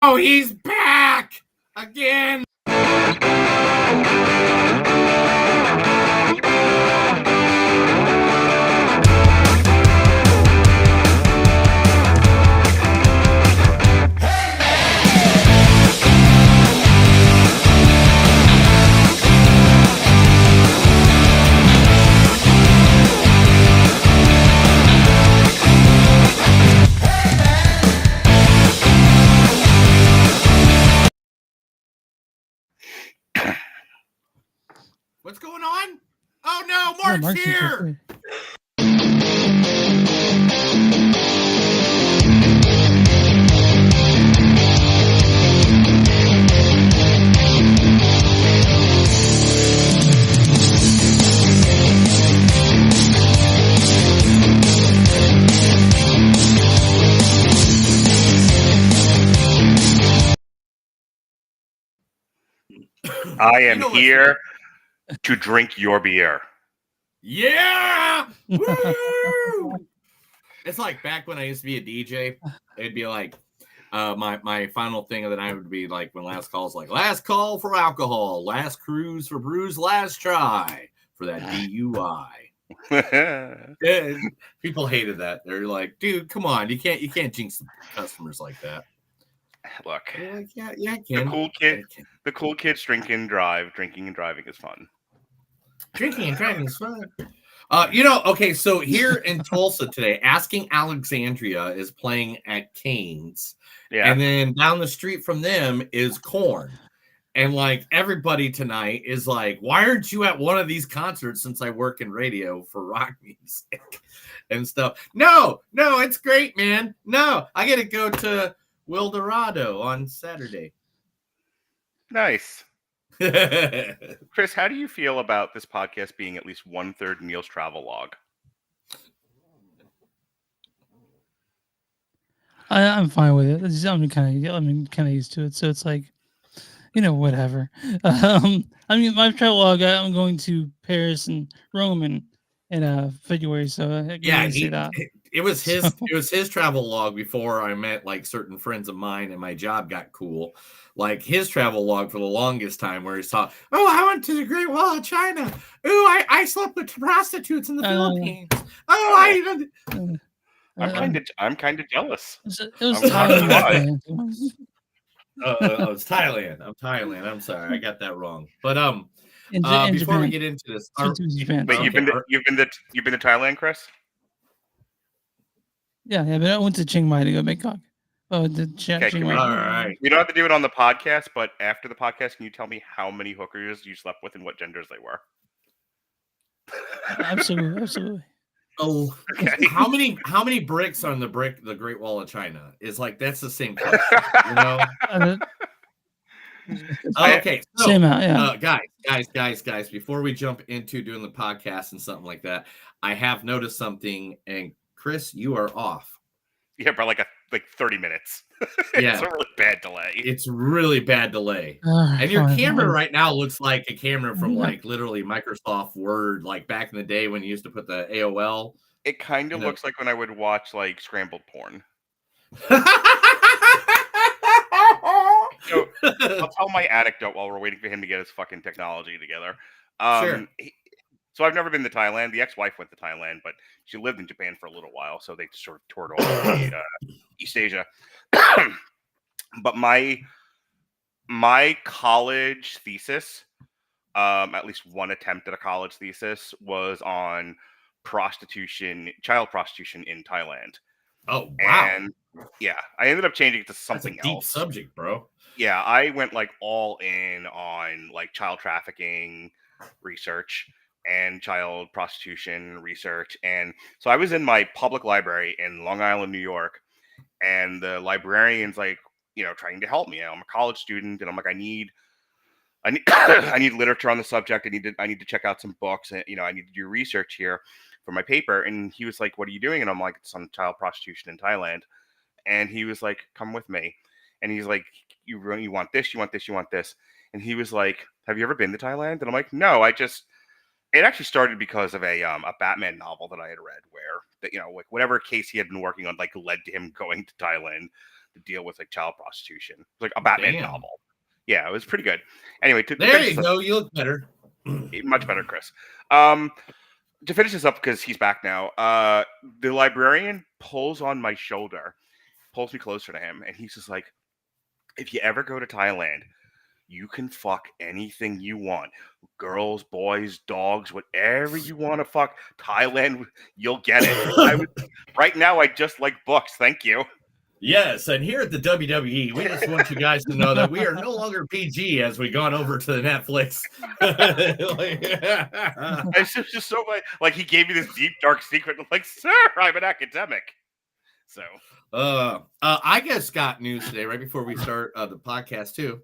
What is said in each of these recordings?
Oh, he's back again. What's going on? Oh no, Mark's here. I am here to drink your beer. Yeah! Woo! It's like back when I used to be a DJ. It'd be like my final thing of the night would be like when last call's like last call for alcohol, last cruise for brews, last try for that DUI. And people hated that. They're like, dude, come on, you can't jinx the customers like that. Look, like, yeah, I can. The cool kids drink and drive. Drinking and driving is fun. Drinking and driving is fun. Okay, so here in Tulsa today, Asking Alexandria is playing at Cane's. Yeah. And then down the street from them is Korn. And like everybody tonight is like, why aren't you at one of these concerts since I work in radio for rock music and stuff? No, it's great, man. No, I get to go to Wildorado on Saturday. Nice. Chris, how do you feel about this podcast being at least 1/3 Neil's travel log? I'm fine with it. I'm kind of used to it, so it's like, whatever. My travel log. I'm going to Paris and Rome in February, so I can say that. It was his travel log before I met like certain friends of mine and my job got cool. Like his travel log for the longest time where he's talking, oh, I went to the Great Wall of China. Oh, I slept with prostitutes in the Philippines. Oh, I'm kind of jealous. It was Thailand. It's Thailand. I'm Thailand. I'm sorry, I got that wrong. But before Japan. We get into this, but you've been to Thailand, Chris? Yeah, but I went to Chiang Mai to go Bangkok. Oh, Chiang Mai. All right. You don't have to do it on the podcast, but after the podcast, can you tell me how many hookers you slept with and what genders they were? Absolutely. Oh, okay. How many bricks on the Great Wall of China? Is like that's the same question, you know? Okay, so same out, yeah. Guys, before we jump into doing the podcast and something like that, I have noticed something, and Chris, you are off. Yeah, by like 30 minutes. It's a really bad delay. It's really bad delay. And your camera right now looks like a camera from like literally Microsoft Word, like back in the day when you used to put the AOL. It kind of looks like when I would watch like scrambled porn. So I'll tell my anecdote while we're waiting for him to get his fucking technology together. Sure. So I've never been to Thailand. The ex-wife went to Thailand, but she lived in Japan for a little while, so they sort of toured all over East Asia. But my college thesis, at least one attempt at a college thesis, was on child prostitution in Thailand. Oh, wow. And yeah, I ended up changing it to something That's a deep else. Subject, bro. Yeah, I went like all in on like child trafficking research and child prostitution research. And so I was in my public library in Long Island, New York, and the librarian's like, trying to help me. I'm a college student, and I'm like, I need I need literature on the subject. I need to check out some books, and I need to do research here for my paper. And he was like, what are you doing? And I'm like, it's on child prostitution in Thailand. And he was like, come with me. And he's like, you want this, you want this, you want this. And he was like, have you ever been to Thailand? And I'm like, no, it actually started because of a Batman novel that I had read where, like whatever case he had been working on, like led to him going to Thailand. to deal with like child prostitution. It was like a Batman novel. Yeah, it was pretty good. Anyway, there you go. You look better. Much better, Chris. To finish this up, because he's back now, the librarian pulls on my shoulder, pulls me closer to him, and he's just like, if you ever go to Thailand, you can fuck anything you want. Girls, boys, dogs, whatever you want to fuck. Thailand, you'll get it. Right now, I just like books. Thank you. Yes, and here at the WWE, we just want you guys to know that we are no longer PG as we've gone over to the Netflix. It's just so like he gave me this deep, dark secret. I'm like, sir, I'm an academic. So, I just got news today, right before we start the podcast too.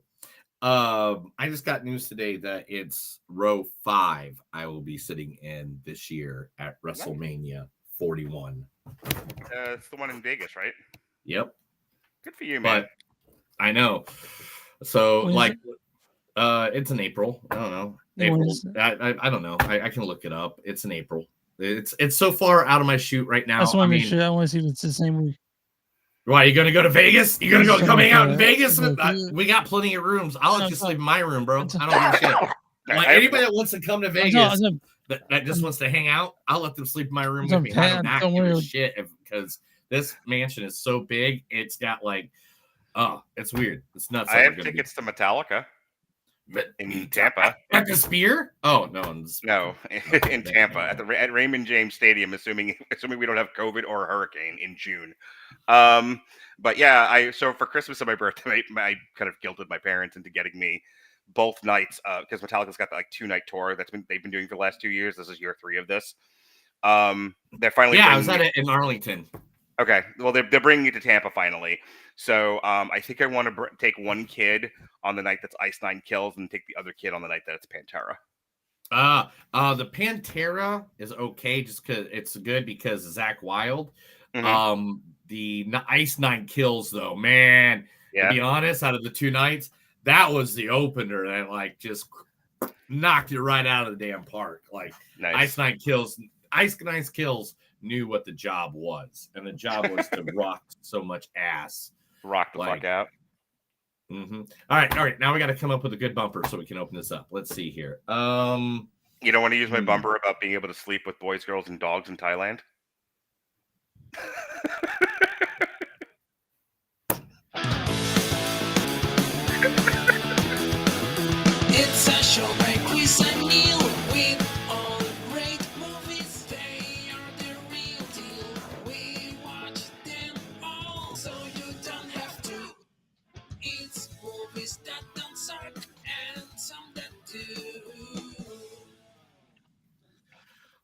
I just got news today that it's row 5 I will be sitting in this year at WrestleMania 41. It's the one in Vegas, right? Yep. Good for you, man. But I know. So like it's in April. I don't know. April. I don't know. I can look it up. It's in April. It's so far out of my shoot right now. I just want to make sure. I want to see if it's the same week. Why, you gonna go to Vegas? You gonna go hang out in Vegas? We got plenty of rooms. I'll let you sleep in my room, bro. I don't give a shit. Like anybody that wants to come to Vegas that just wants to hang out, I'll let them sleep in my room with me. I do not give a shit because this mansion is so big. It's got like, it's weird. It's nuts. I have tickets to Metallica. In Tampa. At the Sphere? Oh, no. No, in Tampa at Raymond James Stadium, assuming we don't have COVID or a hurricane in June. But yeah, so for Christmas and my birthday, I kind of guilted my parents into getting me both nights because Metallica's got the like 2-night tour they've been doing for the last 2 years. This is year 3 of this. They're finally I was at it in Arlington. Okay, well they're bringing it to Tampa finally. So I think I want to take one kid on the night that's Ice Nine Kills and take the other kid on the night that it's Pantera. The Pantera is okay just because it's good because Zach Wilde. Mm-hmm. The Ice Nine Kills though, man. To be honest, out of the 2 nights, that was the opener that like just knocked it right out of the damn park. Like nice. Ice Nine Kills knew what the job was, and the job was to rock so much ass. Rock the fuck out. Mm-hmm. All right. Now we got to come up with a good bumper so we can open this up. Let's see here. You don't want to use my bumper about being able to sleep with boys, girls, and dogs in Thailand? It's a show by Chris and Neil with all great movies. They are the real deal. We watch them all, so you don't have to. It's movies that don't suck and some that do.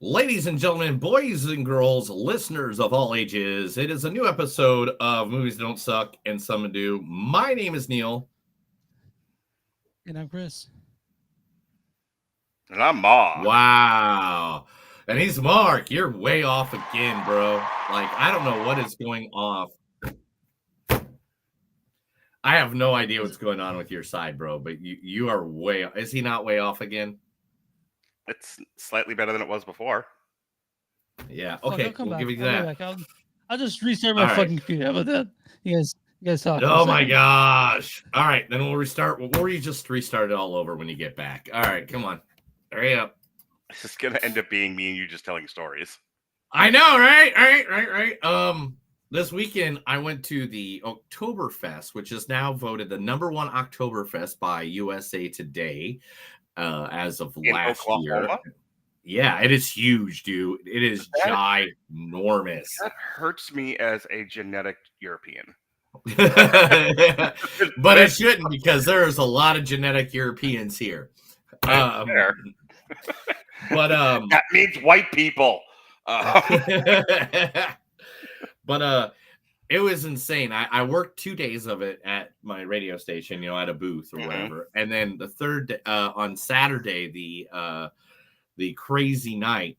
Ladies and gentlemen, boys and girls, listeners of all ages, it is a new episode of Movies That Don't Suck and Some Do. My name is Neil. And I'm Chris. And I'm Mark. Wow. And he's Mark. You're way off again, bro. Like, I don't know what is going off. I have no idea what's going on with your side, bro, but you are way off. Is he not way off again? It's slightly better than it was before. Yeah. Okay. We'll give you that. I'll just restart my fucking computer. How about that? You guys talk. Oh my gosh. All right. Then we'll restart. Or you just restart it all over when you get back. All right. Come on. Hurry up. This is going to end up being me and you just telling stories. I know, right? Right. This weekend, I went to the Oktoberfest, which is now voted the #1 Oktoberfest by USA Today as of last year. Yeah, it is huge, dude. It is ginormous. That hurts me as a genetic European. But it shouldn't, because there's a lot of genetic Europeans here. But that means white people. But it was insane. I worked 2 days of it at my radio station, at a booth or whatever. And then the third on Saturday, the crazy night,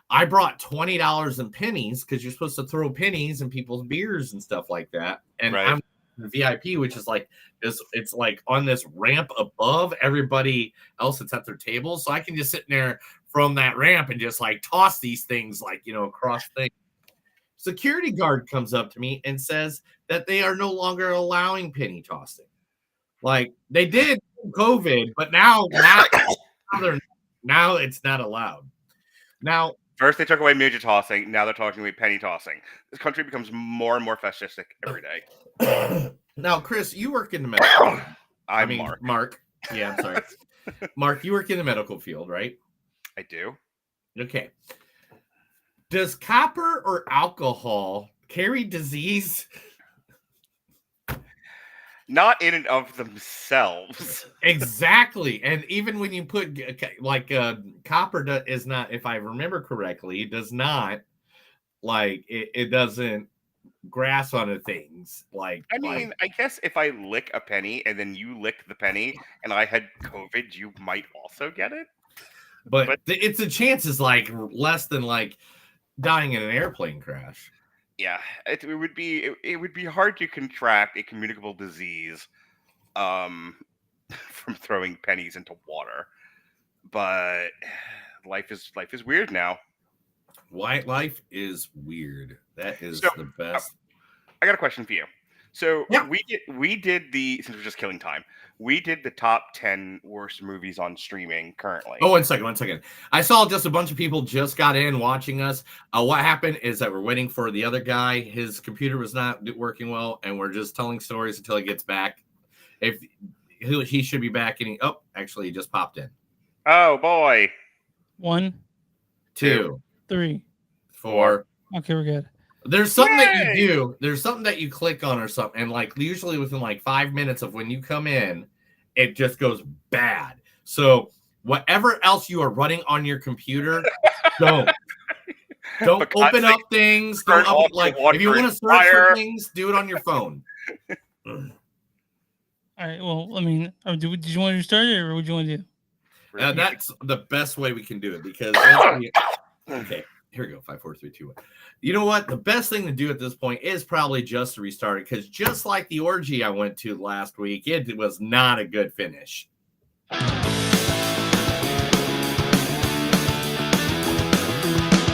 I brought $20 in pennies because you're supposed to throw pennies in people's beers and stuff like that. And I'm the VIP, which is like it's like on this ramp above everybody else that's at their table. So I can just sit in there from that ramp and just like toss these things like, across things. security guard comes up to me and says that they are no longer allowing penny tossing. Like they did COVID, but now it's not allowed. Now, first they took away midget tossing, now they're talking about penny tossing. This country becomes more and more fascistic every day. Now, Chris, you work in the medical. Mark. Yeah, I'm sorry. Mark, you work in the medical field, right? I do. Okay. Does copper or alcohol carry disease? Not in and of themselves. Exactly. And even when you put copper is not, if I remember correctly, does not it doesn't grasp onto things. I guess if I lick a penny and then you lick the penny and I had COVID, you might also get it. But it's a chance is less than dying in an airplane crash. Yeah, it would be hard to contract a communicable disease from throwing pennies into water. But life is weird now. Life is weird. That is the best. I got a question for you. So yeah. we did since we're just killing time, we did the top 10 worst movies on streaming currently. Oh, one second. I saw just a bunch of people just got in watching us. What happened is that we're waiting for the other guy. His computer was not working well, and we're just telling stories until he gets back. If he should be back, and actually he just popped in. Oh boy. 1, 2, 3, 4. Okay, we're good. There's something that you do. There's something that you click on or something, and usually within 5 minutes of when you come in, it just goes bad. So whatever else you are running on your computer, don't open up things. Don't if you want to search for things, do it on your phone. All right. Well, did you want to start it, or what do you want to do? That's the best way we can do it because okay. Here we go. 5, 4, 3, 2, 1. You know what? The best thing to do at this point is probably just to restart it because just like the orgy I went to last week, it was not a good finish.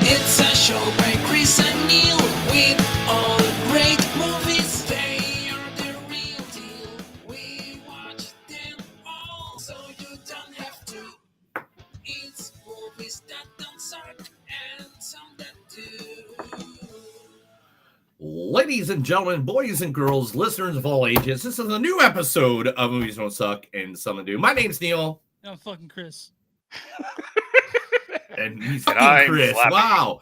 It's a show by Chris and Neil with all great movies. They are the real deal. We watch them all, so you don't have to. It's movies that don't suck and some that do. Ladies and gentlemen, boys and girls, listeners of all ages, this is a new episode of Movies Don't Suck and Some Do. My name's Neil. I'm fucking Chris. And he's fucking Chris. Wow.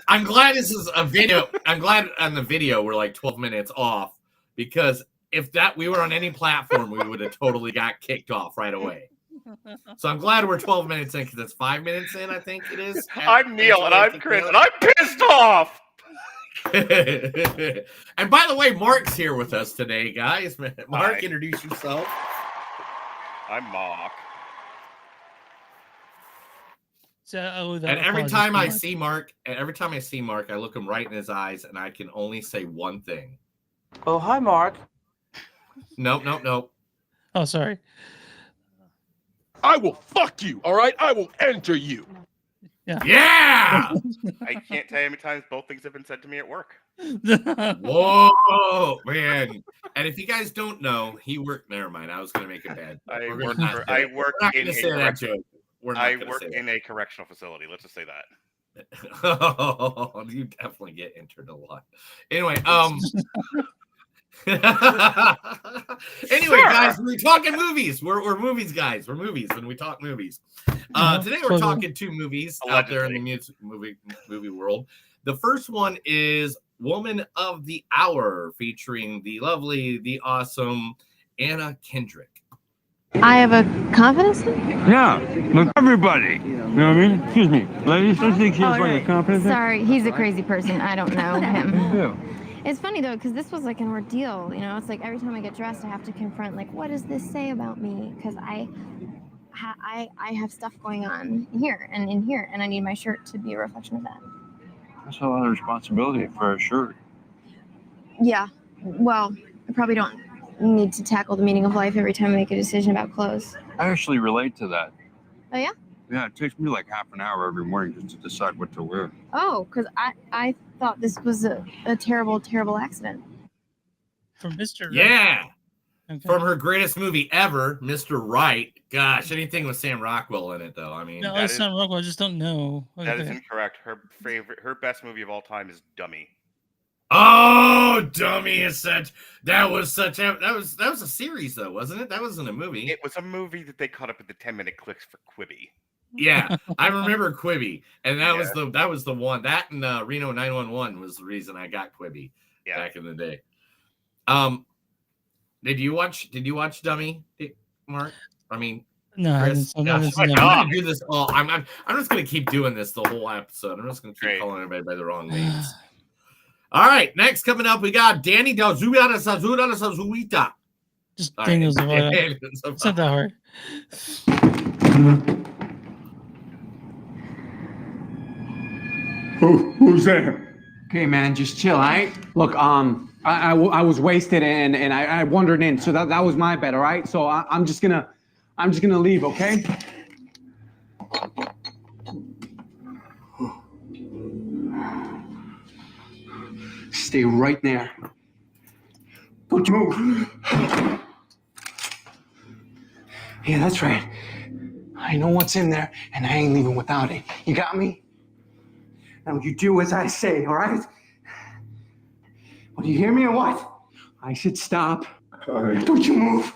I'm glad this is a video. I'm glad on the video we're 12 minutes off because if we were on any platform, we would have totally got kicked off right away. So I'm glad we're 12 minutes in because it's 5 minutes in, I think it is. I'm Neil and I'm Chris and I'm pissed off. And by the way, Mark's here with us today, guys. Mark, hi. Introduce yourself. I'm Mark. And every time I see Mark, I look him right in his eyes and I can only say one thing. Oh, hi, Mark. Nope. Oh, sorry. I will fuck you, all right? I will enter you. Yeah! I can't tell you how many times both things have been said to me at work. Whoa, man. And if you guys don't know, he worked. Never mind. I was going to make it bad. I work in a correctional facility. Let's just say that. Oh, you definitely get entered a lot. Anyway, guys, we're talking movies. We're movies guys. We're movies when we talk movies. Today we're talking 2 movies out there in the music movie world. The first one is Woman of the Hour, featuring the lovely, the awesome Anna Kendrick. I have a confidence thing? Yeah, look, everybody. You know what I mean? Excuse me, ladies, don't think he's like a confidence thing? Sorry, he's a crazy person. I don't know him. Yeah. It's funny though, because this was like an ordeal. You know, it's like every time I get dressed, I have to confront what does this say about me? Because I have stuff going on here and in here, and I need my shirt to be a reflection of that. That's a lot of responsibility for a shirt. Yeah, well, I probably don't need to tackle the meaning of life every time I make a decision about clothes. I actually relate to that. Oh yeah? Yeah, it takes me like half an hour every morning just to decide what to wear. Oh, because I thought this was a terrible, terrible accident. From Mr. Right. Yeah. Okay. From her greatest movie ever, Mr. Right. Gosh, anything with Sam Rockwell in it, though. I mean, No, that it's is- not Rockwell. I just don't know. That is incorrect. Her best movie of all time is Dummy. oh, Dummy is such. That was a series, though, wasn't it? That wasn't a movie. It was a movie that they cut up into 10-minute clicks for Quibi. Yeah, I remember Quibi, and that was the one. That and Reno 911 was the reason I got Quibi back in the day. Did you watch Dummy, Mark? I mean, no, Chris. I'm I'm gonna do this all. I'm just gonna keep doing this the whole episode. I'm just gonna keep calling everybody by the wrong names. All right, next coming up, we got Danny Delzuita Sazuita. Just Daniel's right. It's not that hard. Who's there? Okay, man, just chill, all right? Look, I was wasted and I wandered in, so that was my bad, all right? So I'm just gonna leave, okay? Stay right there. Don't you move. Yeah, that's right. I know what's in there, and I ain't leaving without it. You got me? Now you do as I say, all right? Well, do you hear me or what? I said stop. Don't you move.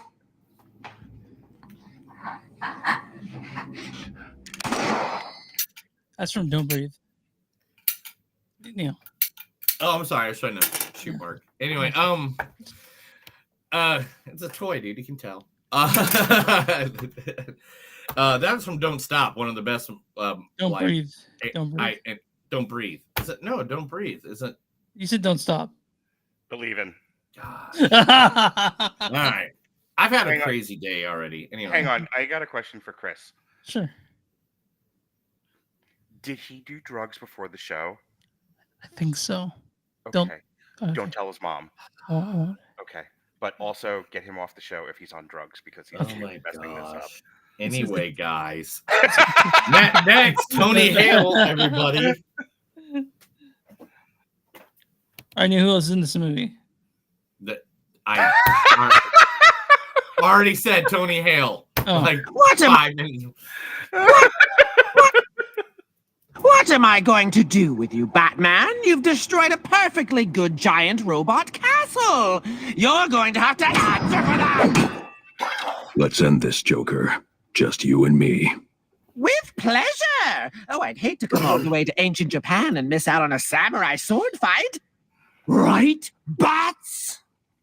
That's from Don't Breathe. Neil. Oh, I'm sorry. I was trying to shoot Mark. Anyway, it's a toy, dude. You can tell. That was from Don't Stop, one of the best. Don't Breathe. Don't Breathe. Don't Breathe. Is it? No, Don't Breathe. Is it? You said Don't Stop. Believing. God. All right. I've had a crazy day already. Anyway. Hang on. I got a question for Chris. Sure. Did he do drugs before the show? I think so. Okay. Don't tell his mom. Oh. Okay. But also get him off the show if he's on drugs because he's really messing this up. Anyway, guys. Next, Tony Hale, everybody. I knew who else is in this movie. I already said Tony Hale. Oh. Like What am 5 minutes. What am I going to do with you, Batman? You've destroyed a perfectly good giant robot castle. You're going to have to answer for that. Let's end this, Joker. Just you and me. With pleasure. Oh, I'd hate to come all the way to ancient Japan and miss out on a samurai sword fight. Right, Bats?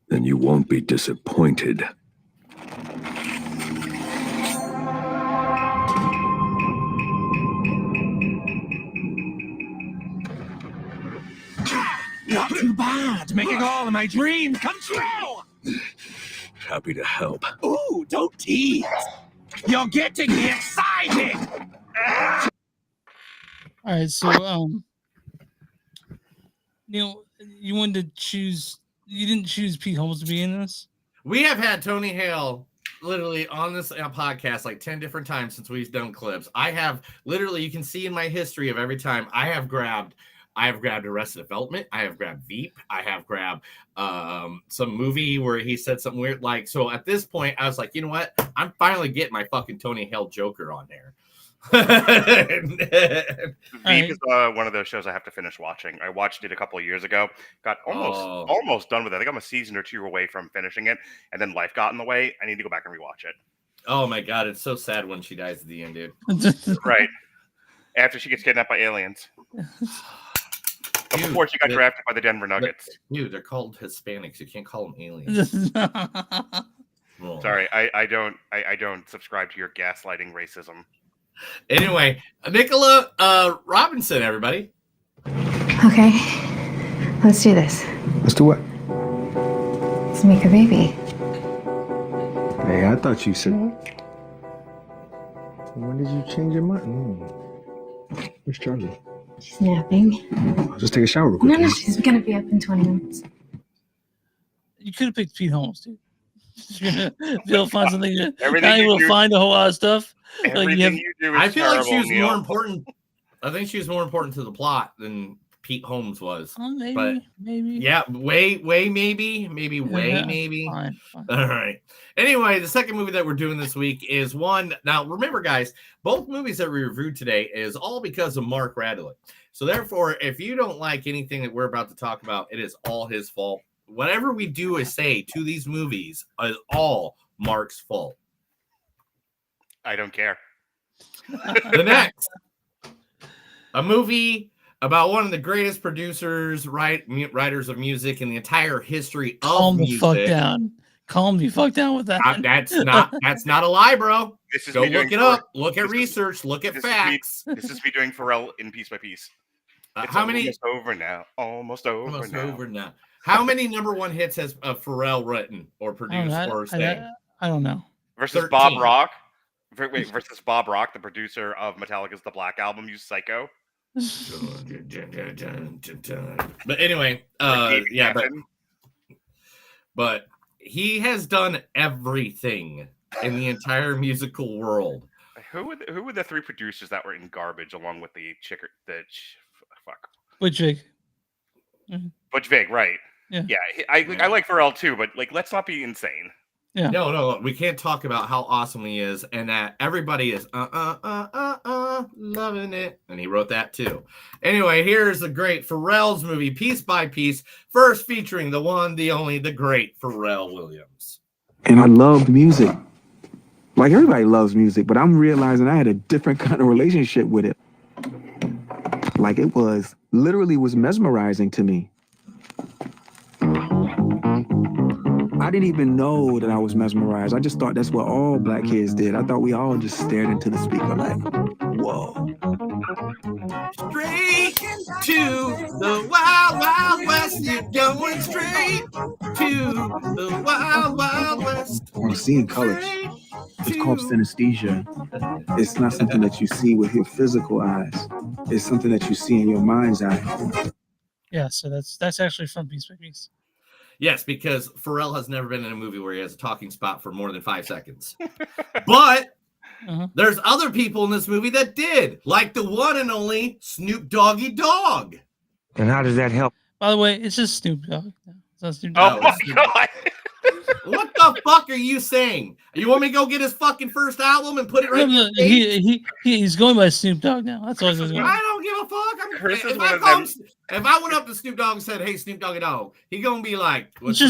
Then you won't be disappointed. Not too bad, making all of my dreams come true. Happy to help. Ooh, don't tease. You're getting me excited. All right, so Neil, you wanted to choose. You didn't choose Pete Holmes to be in this. We have had Tony Hale literally on this podcast like 10 different times since we've done clips. I have literally, you can see in my history of every time I have grabbed Arrested Development. I have grabbed Veep. I have grabbed some movie where he said something weird. Like, so at this point, I was like, you know what? I'm finally getting my fucking Tony Hale Joker on there. Veep is one of those shows I have to finish watching. I watched it a couple of years ago. Got almost done with it. I think I'm a season or two away from finishing it, and then life got in the way. I need to go back and rewatch it. Oh my god, it's so sad when she dies at the end, dude. Right. After she gets kidnapped by aliens. But before she got drafted by the Denver Nuggets. Dude, they're called Hispanics. You can't call them aliens. Sorry, I don't subscribe to your gaslighting racism. Anyway, Nicola Robinson, everybody. Okay, let's do this. Let's do what? Let's make a baby. Hey, I thought you said. When did you change your mind? Where's Charlie? She's napping. I'll just take a shower real quick. No, she's gonna be up in 20 minutes. You could have picked Pete Holmes, dude. They'll find something. Everything Now you will do- find a whole lot of stuff. Everything you do is I feel like she was terrible, more Neil. important. I think she was more important to the plot than Pete Holmes was. Oh, maybe, But maybe. yeah, way, maybe, maybe. Fine. All right. Anyway, the second movie that we're doing this week is one. Now, remember, guys, both movies that we reviewed today is all because of Mark Radley. So, therefore, if you don't like anything that we're about to talk about, it is all his fault. Whatever we do or say to these movies is all Mark's fault. I don't care. The next, a movie about one of the greatest producers, writers of music in the entire history of Calm the music. fuck down. Calm the fuck down with that. That's not a lie, bro. This is Go me look doing it up. Look at research. Look at this facts. This is me doing Pharrell in Piece by Piece. It's How many? Almost over now. Almost over Almost now. over now. How many number one hits has Pharrell written or produced or sang? I don't know. Versus 13. Bob Rock. Wait, versus Bob Rock, the producer of Metallica's The Black Album, you psycho. But anyway, yeah, but he has done everything in the entire musical world. Who were the three producers that were in Garbage along with fuck Butch Vig. Butch Vig, right? Yeah. I like Pharrell too, but like, let's not be insane. Yeah. No, we can't talk about how awesome he is and that everybody is loving it. And he wrote that too. Anyway, here's the great Pharrell's movie, Piece by Piece, first featuring the one, the only, the great Pharrell Williams. And I loved music. Like everybody loves music, but I'm realizing I had a different kind of relationship with it. Like it was mesmerizing to me. I didn't even know that I was mesmerized. I just thought that's what all black kids did. I thought we all just stared into the speaker like, whoa. Straight to the Wild Wild West. You're going straight to the Wild Wild West. I'm seeing colors. It's called synesthesia. It's not something that you see with your physical eyes. It's something that you see in your mind's eye. Yeah, so that's actually from Piece by Piece. Yes, because Pharrell has never been in a movie where he has a talking spot for more than 5 seconds. But there's other people in this movie that did, like the one and only Snoop Doggy Dogg. And how does that help? By the way, it's just Snoop Dogg. It's not Snoop Oh Dogg. my god! What the fuck are you saying? You want me to go get his fucking first album and put it right in your face? He's going by Snoop Dogg now. That's all he's going. I don't give a fuck. If I went up to Snoop Dogg and said, "Hey, Snoop Doggy Dogg," he gonna be like, "What's up?"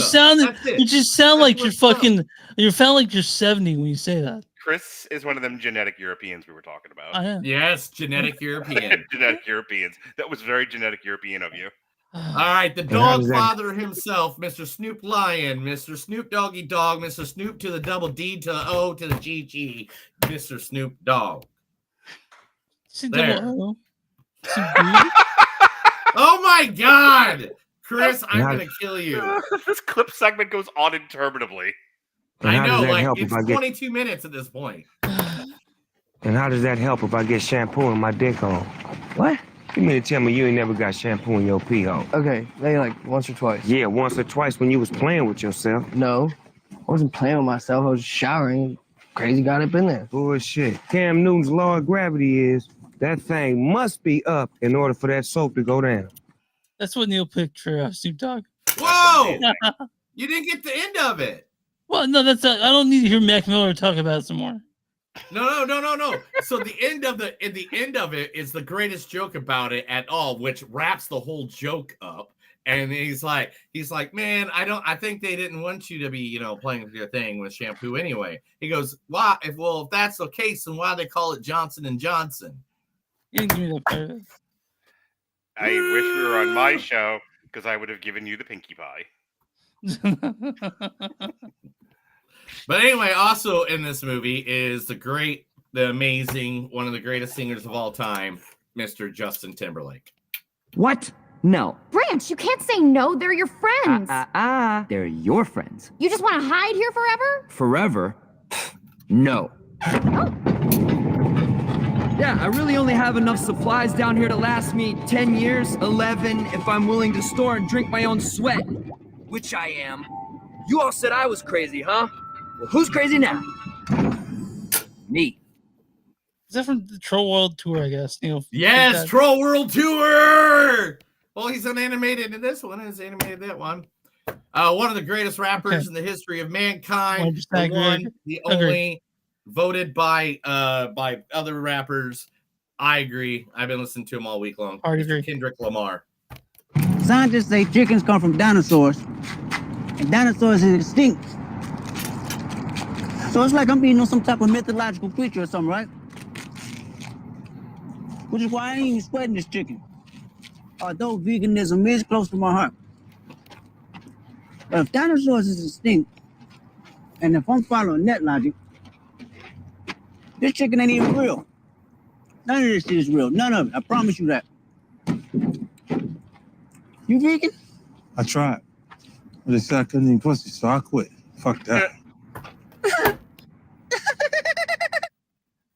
You just sound like you're fucking. You sound like you're 70 when you say that. Chris is one of them genetic Europeans we were talking about. I am. Yes, genetic European. Genetic Europeans. That was very genetic European of you. All right, the dog father himself, Mr. Snoop Lion, Mr. Snoop Doggy Dog, Mr. Snoop to the double D to the O to the GG, Mr. Snoop Dogg. There. Oh my God, Chris, I'm gonna kill you. This clip segment goes on interminably. I know, like it's 22 minutes at this point. And how does that help if I get shampoo in my dick hole? What? You mean to tell me you ain't never got shampoo in your pee hole? Okay, maybe like once or twice. Yeah, once or twice when you was playing with yourself. No, I wasn't playing with myself. I was showering. Crazy got up in there. Bullshit. Cam Newton's law of gravity is that thing must be up in order for that soap to go down. That's what Neil picked for Snoop Dogg. Whoa! You didn't get the end of it. Well, no, that's I don't need to hear Mac Miller talk about it some more. No. So the end of it is the greatest joke about it at all, which wraps the whole joke up. And he's like, man, I think they didn't want you to be, playing with your thing with shampoo anyway. He goes, why? If that's the case, then why they call it Johnson and Johnson? You didn't give me that part. I wish we were on my show because I would have given you the Pinkie Pie. But anyway, also in this movie is the amazing, one of the greatest singers of all time, Mr. Justin Timberlake. What? No. Branch, you can't say no. They're your friends. They're your friends. You just want to hide here forever? Forever? No. Yeah, I really only have enough supplies down here to last me 10 years, 11 if I'm willing to store and drink my own sweat, which I am. You all said I was crazy, huh? Well, who's crazy now? Me. Is that from the Troll World Tour, I guess? Yes, Troll World Tour! Well, he's unanimated in this one. He's animated that one. One of the greatest rappers in the history of mankind. The one, the only, voted by other rappers. I agree. I've been listening to him all week long. Mr. Kendrick Lamar. Scientists say chickens come from dinosaurs, and dinosaurs is extinct. So it's like I'm eating on some type of mythological creature or something, right? Which is why I ain't even sweating this chicken. Although veganism is close to my heart. But if dinosaurs is extinct, and if I'm following that logic, this chicken ain't even real. None of this shit is real. None of it. I promise you that. You vegan? I tried. But they said I couldn't eat pussy, so I quit. Fuck that.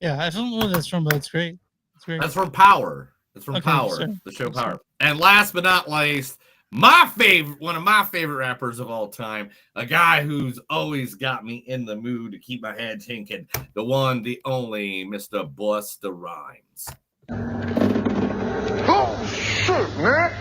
Yeah, I don't know what that's from, but it's great. It's great. That's from Power. It's from Okay, Power, sorry. the show Power. And last but not least, one of my favorite rappers of all time, a guy who's always got me in the mood to keep my head thinking, the one, the only, Mr. Busta Rhymes. Oh, shit, man.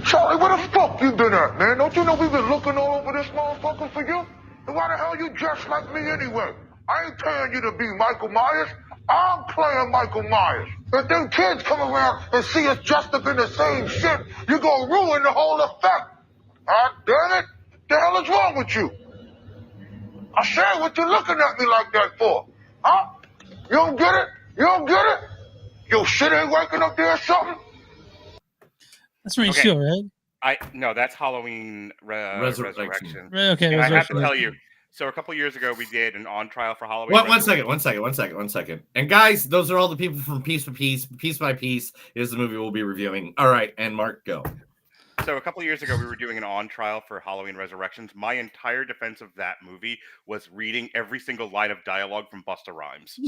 Charlie, where the fuck you been at, man? Don't you know we've been looking all over this motherfucker for you? And why the hell you dressed like me anyway? I ain't paying you to be Michael Myers. I'm playing Michael Myers. If them kids come around and see us dressed up in the same shit, you're gonna ruin the whole effect. Ah, damn it. The hell is wrong with you? I said, what you looking at me like that for? Huh? You don't get it? You don't get it? Your shit ain't waking up there or something? That's from show, right? No, that's Halloween Resurrection. Okay, and I have to Resurrection. tell you, so a couple years ago we did an on trial for Halloween. One second. And guys, those are all the people from Piece by Piece is the movie we'll be reviewing. All right, and Mark, go. So a couple of years ago, we were doing an on trial for Halloween Resurrections. My entire defense of that movie was reading every single line of dialogue from Busta Rhymes.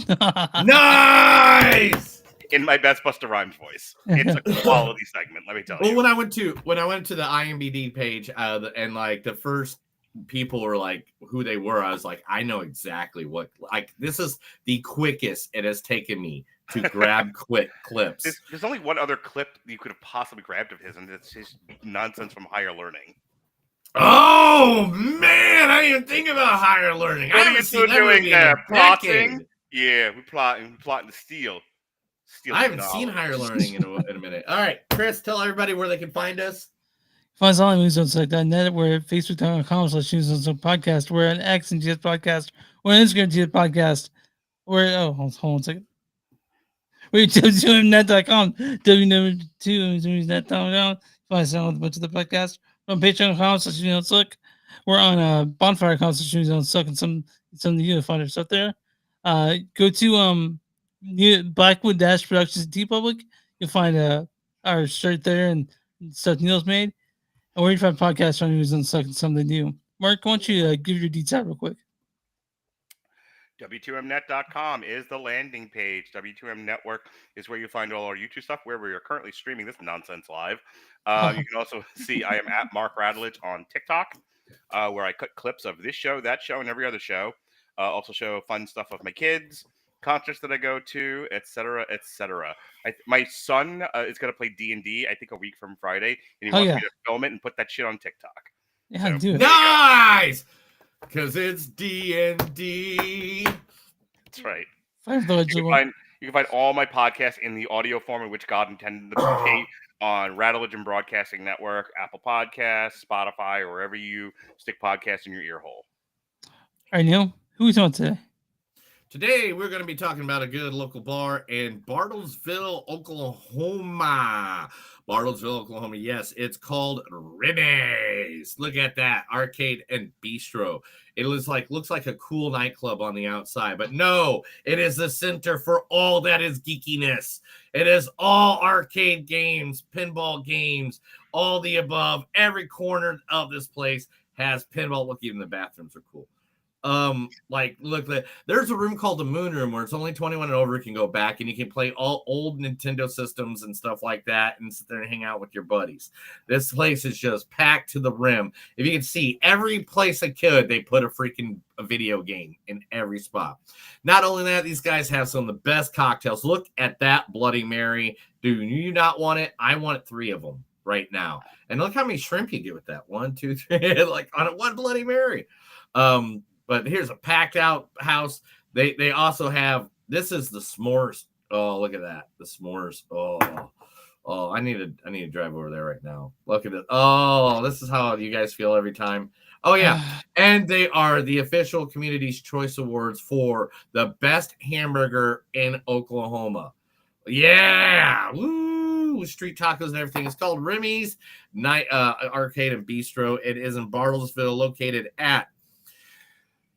Nice! In my best Busta Rhymes voice. It's a quality segment, let me tell you. Well, when I went to the IMDb page, and like the first people were like who they were, I was like, I know exactly what. Like, this is the quickest it has taken me to grab quick clips. There's only one other clip you could have possibly grabbed of his, and it's his nonsense from Higher Learning. Oh man, I didn't even think about Higher Learning. I What are haven't you seen two that movie doing? in a Plotting? decade. Yeah, we're plotting to steal. I haven't seen Higher Learning in a minute. All right, Chris, tell everybody where they can find us. Find us on movies.net. We're at facebook.com/podcast. We're at X and GS Podcast. We're on Instagram GS Podcast. We're hold on a second. We're at www.net.com. www.net.com. Find us on a bunch of the podcast. We're on patreon.com/suck. We're on bonfire.com/suck, and some of the you find our stuff there. Go to Blackwood Dash Productions TeePublic. You'll find our shirt there and stuff Neil's made. And where you find podcasts on News and Suck and something new. Mark, why don't you give your detail real quick? W2mnet.com is the landing page. W2M Network is where you find all our YouTube stuff, where we are currently streaming this nonsense live. You can also see I am at Mark Radulich on TikTok, where I cut clips of this show, that show, and every other show. Also show fun stuff of my kids, concerts that I go to, etc., etc. My son is going to play D&D, I think, a week from Friday, and he wants me to film it and put that shit on TikTok. Yeah, do it. Nice! Because it's D&D. That's right. You can find all my podcasts in the audio form in which God intended them to be on Radulich Broadcasting Network, Apple Podcasts, Spotify, or wherever you stick podcasts in your ear hole. All right, Neil, who are we talking today? Today, we're going to be talking about a good local bar in Bartlesville, Oklahoma. Bartlesville, Oklahoma. Yes, it's called Ribby's. Look at that. Arcade and Bistro. It looks like a cool nightclub on the outside, but no, it is the center for all that is geekiness. It is all arcade games, pinball games, all the above. Every corner of this place has pinball. Look, even the bathrooms are cool. Like, look, there's a room called the Moon Room where it's only 21 and over. You can go back and you can play all old Nintendo systems and stuff like that and sit there and hang out with your buddies. This place is just packed to the rim. If you can see, every place they could, they put a video game in every spot. Not only that, these guys have some of the best cocktails. Look at that Bloody Mary. Do you not want it? I want 3 of them right now. And look how many shrimp you get with that. 1, 2, 3, like on one Bloody Mary. But here's a packed out house. They also have, this is the s'mores. Oh, look at that. The s'mores. Oh, I need to drive over there right now. Look at it. Oh, this is how you guys feel every time. Oh, yeah. And they are the official Community's Choice Awards for the best hamburger in Oklahoma. Yeah. Woo. Street tacos and everything. It's called Remy's Night Arcade and Bistro. It is in Bartlesville, located at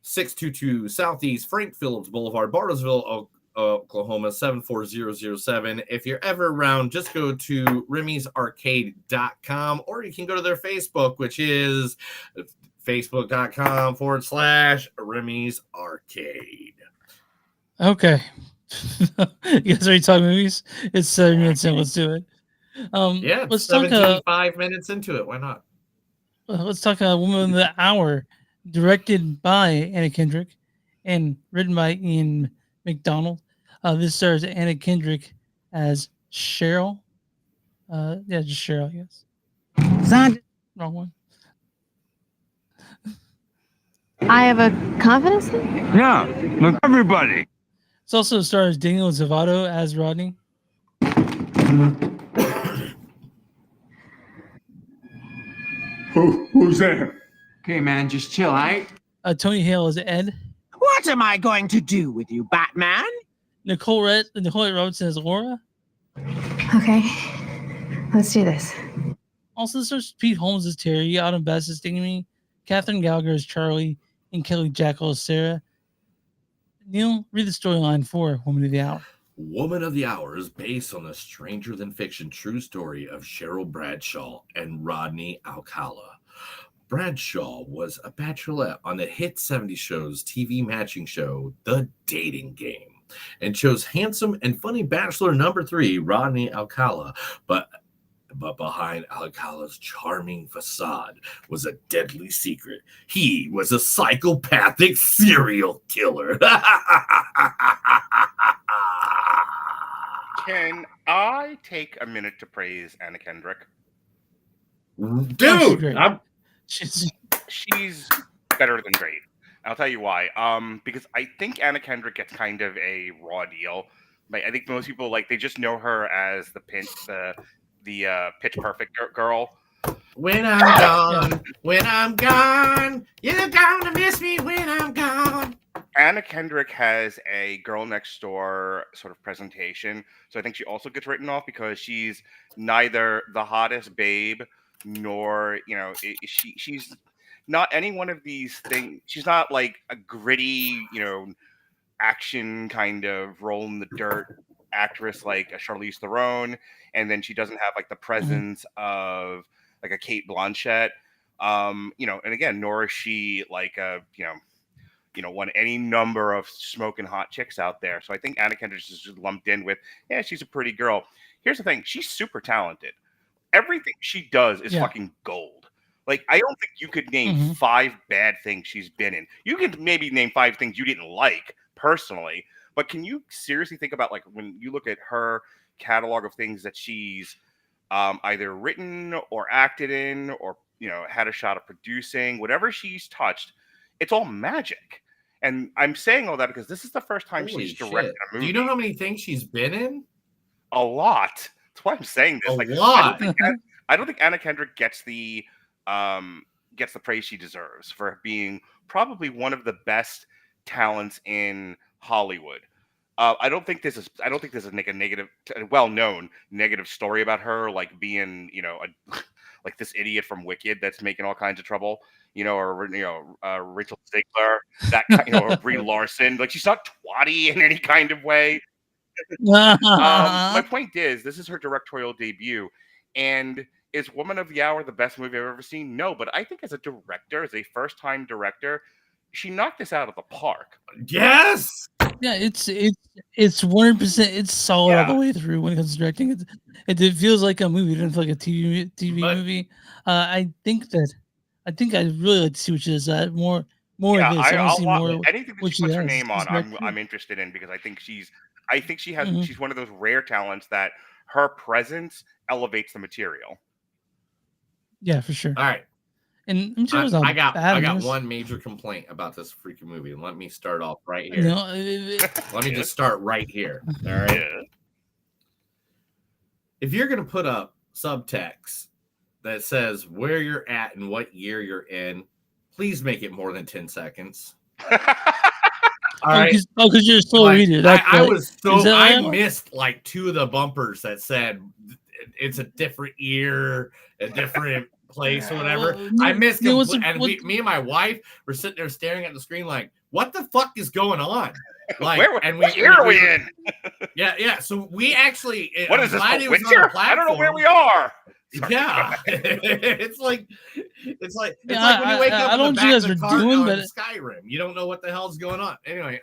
622 Southeast Frank Phillips Boulevard, Bartlesville, Oklahoma 74007. If you're ever around, just go to remysarcade.com, or you can go to their Facebook, which is facebook.com/Remy's Arcade. Okay. You guys already talking movies? It's 7 minutes in. Let's do it. Yeah, let's talk 5 minutes into it. Why not? Let's talk Woman of the Hour, directed by Anna Kendrick and written by Ian McDonald. This stars Anna Kendrick as Cheryl. Yeah, just Cheryl, yes. Wrong one. I have a confidence thing? Yeah, look, everybody. It also stars Daniel Zavato as Rodney. Who's there? Okay, man, just chill, all right? Tony Hale as Ed. What am I going to do with you, Batman? Nicole Robertson as Laura. Okay, let's do this. Also stars Pete Holmes as Terry, Autumn Best as Amy, Catherine Gallagher as Charlie, and Kelly Jackal as Sarah. Neil, read the storyline for Woman of the Hour. Woman of the Hour is based on the stranger than fiction true story of Cheryl Bradshaw and Rodney Alcala. Bradshaw was a bachelorette on the hit 70s show's TV matching show, The Dating Game, and chose handsome and funny bachelor number 3, Rodney Alcala, but behind Alcala's charming facade was a deadly secret. He was a psychopathic serial killer. Can I take a minute to praise Anna Kendrick? Dude, she's better than great. I'll tell you why. Because I think Anna Kendrick gets kind of a raw deal. Like, I think most people, like, they just know her as the Pitch Perfect girl. When I'm gone, you're gonna miss me when I'm gone. Anna Kendrick has a girl next door sort of presentation, so I think she also gets written off because she's neither the hottest babe nor, she's not any one of these things. She's not like a gritty, action kind of roll in the dirt actress like a Charlize Theron, and then she doesn't have like the presence of like a Kate Blanchett, and again, nor is she like a one any number of smoking hot chicks out there. So I think Anna Kendrick is just lumped in with, yeah, she's a pretty girl. Here's the thing, she's super talented. Everything she does is fucking gold. Like, I don't think you could name 5 bad things she's been in. You can maybe name 5 things you didn't like personally, but can you seriously think about, like, when you look at her catalog of things that she's either written or acted in or, had a shot of producing, whatever she's touched, it's all magic. And I'm saying all that because this is the first time she's directed a movie. Do you know how many things she's been in? A lot. That's why I'm saying this. A lot. I don't think Anna Kendrick gets the praise she deserves for being probably one of the best talents in Hollywood. I don't think this is like a well-known negative story about her, like being, like this idiot from Wicked that's making all kinds of trouble, or Rachel Zegler, that kind, or Brie Larson. Like, she's not twatty in any kind of way. My point is, this is her directorial debut, and is Woman of the Hour the best movie I've ever seen? No, but I think as a director, as a first-time director, she knocked this out of the park. Yes. Yeah, it's 100%. It's solid all the way through when it comes to directing. It feels like a movie, it doesn't feel like a TV movie. I think I'd really like to see what she does. More of this. I want to see more. Anything that she puts her name on, I'm interested in, because I think she has she's one of those rare talents that her presence elevates the material. Yeah, for sure. All right. And I got one major complaint about this freaking movie, and let me start off right here. Let me just start right here. All right. Yeah. If you're gonna put up subtext that says where you're at and what year you're in, please make it more than 10 seconds. All right. Because you're a slow reader. I missed like 2 of the bumpers that said it's a different year, a different place or whatever. I missed me and my wife were sitting there staring at the screen like, what the fuck is going on? Like, what year are we in? Yeah. So we actually, what is this? Winter? I don't know where we are. Yeah, it's like when you wake up. I don't know what you guys are doing, but Skyrim, you don't know what the hell's going on. Anyway,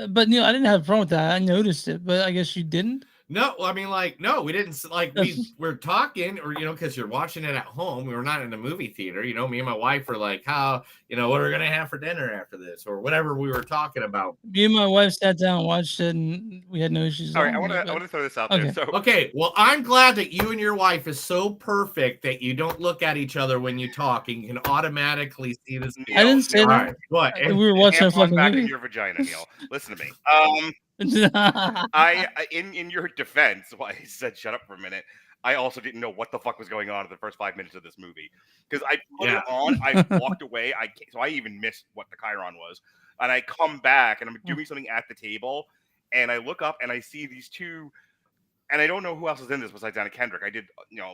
but Neil, I didn't have a problem with that. I noticed it, but I guess you didn't. No, I mean, no, we didn't. We're talking, or because you're watching it at home. We were not in the movie theater. Me and my wife were like, how, what are we gonna have for dinner after this, or whatever we were talking about. Me and my wife sat down and watched it, and we had no issues. All right, I want to throw this out there. So okay, well, I'm glad that you and your wife is so perfect that you don't look at each other when you talk, and you can automatically see this. I didn't say that. Right, what? We were watching a fucking back movie. in your vagina, Neil. Listen to me. I in your defense, why I said shut up for a minute, I also didn't know what the fuck was going on in the first 5 minutes of this movie, because I put it on, I walked away, so I even missed what the Chiron was, and I come back and I'm doing something at the table, and I look up and I see these 2, and I don't know who else is in this besides Anna Kendrick. I did,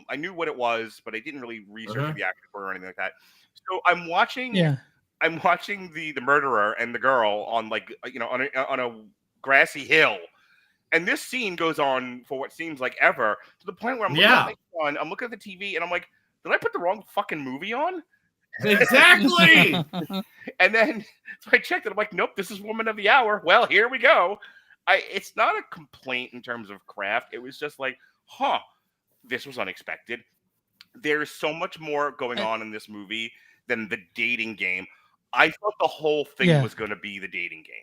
I knew what it was, but I didn't really research the actor or anything like that. So I'm watching, the murderer and the girl on on a grassy hill, and this scene goes on for what seems like ever, to the point where I'm looking at the TV and I'm like, did I put the wrong fucking movie on? Exactly. And then so I checked it. I'm like, nope, this is Woman of the Hour. Well, here we go. It's not a complaint in terms of craft. It was just like, this was unexpected. There's so much more going on in this movie than the dating game. I thought the whole thing was going to be the dating game.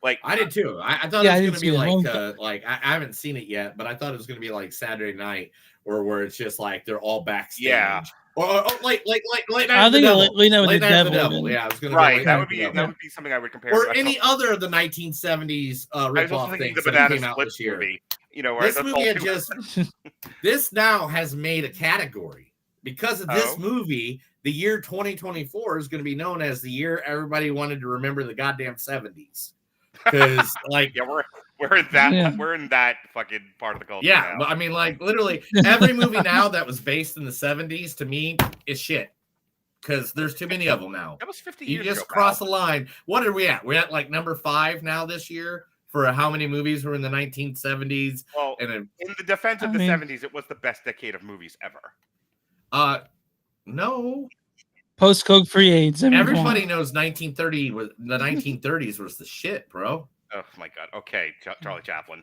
Like, I did too. I thought it was going to be like I haven't seen it yet, but I thought it was going to be like Saturday Night, or where it's just like they're all backstage. Yeah. Or like Late Night I with think the Devil. Late Night with the Devil. Yeah, I was going to that would be something I would compare. Or any other of the 1970s ripoff things that came out this year. Movie, this movie this now has made a category because of this movie. The year 2024 is going to be known as the year everybody wanted to remember the goddamn 70s. Because we're in that fucking part of the culture. Yeah, now. But I mean, literally every movie now that was based in the 70s to me is shit. Because there's too many of them now. That was 50 years ago. You just cross the line. What are we at? We're at like number 5 now this year for how many movies were in the 1970s. Well, in the defense of the 70s, it was the best decade of movies ever. No. Post-Coke free AIDS. Everybody knows 1930 was the 1930s was the shit, bro. Oh my god. Okay, Charlie Chaplin.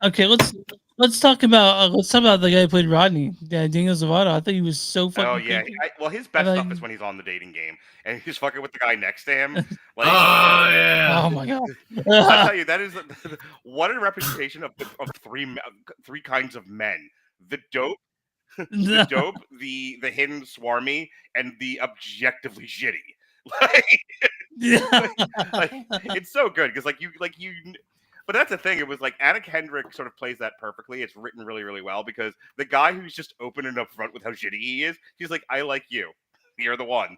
Okay, let's talk about the guy who played Rodney, Daniel Zavardo. I thought he was so fucking. Oh yeah. His best stuff is when he's on the dating game and he's fucking with the guy next to him. Like, oh yeah. Oh my god. I tell you, that is what a representation of three kinds of men: the dope. The dope, the hidden swarmy, and the objectively shitty. It's so good because but that's the thing. It was like Anna Kendrick sort of plays that perfectly. It's written really, really well because the guy who's just open and upfront with how shitty he is, he's like, I like you. You're the one.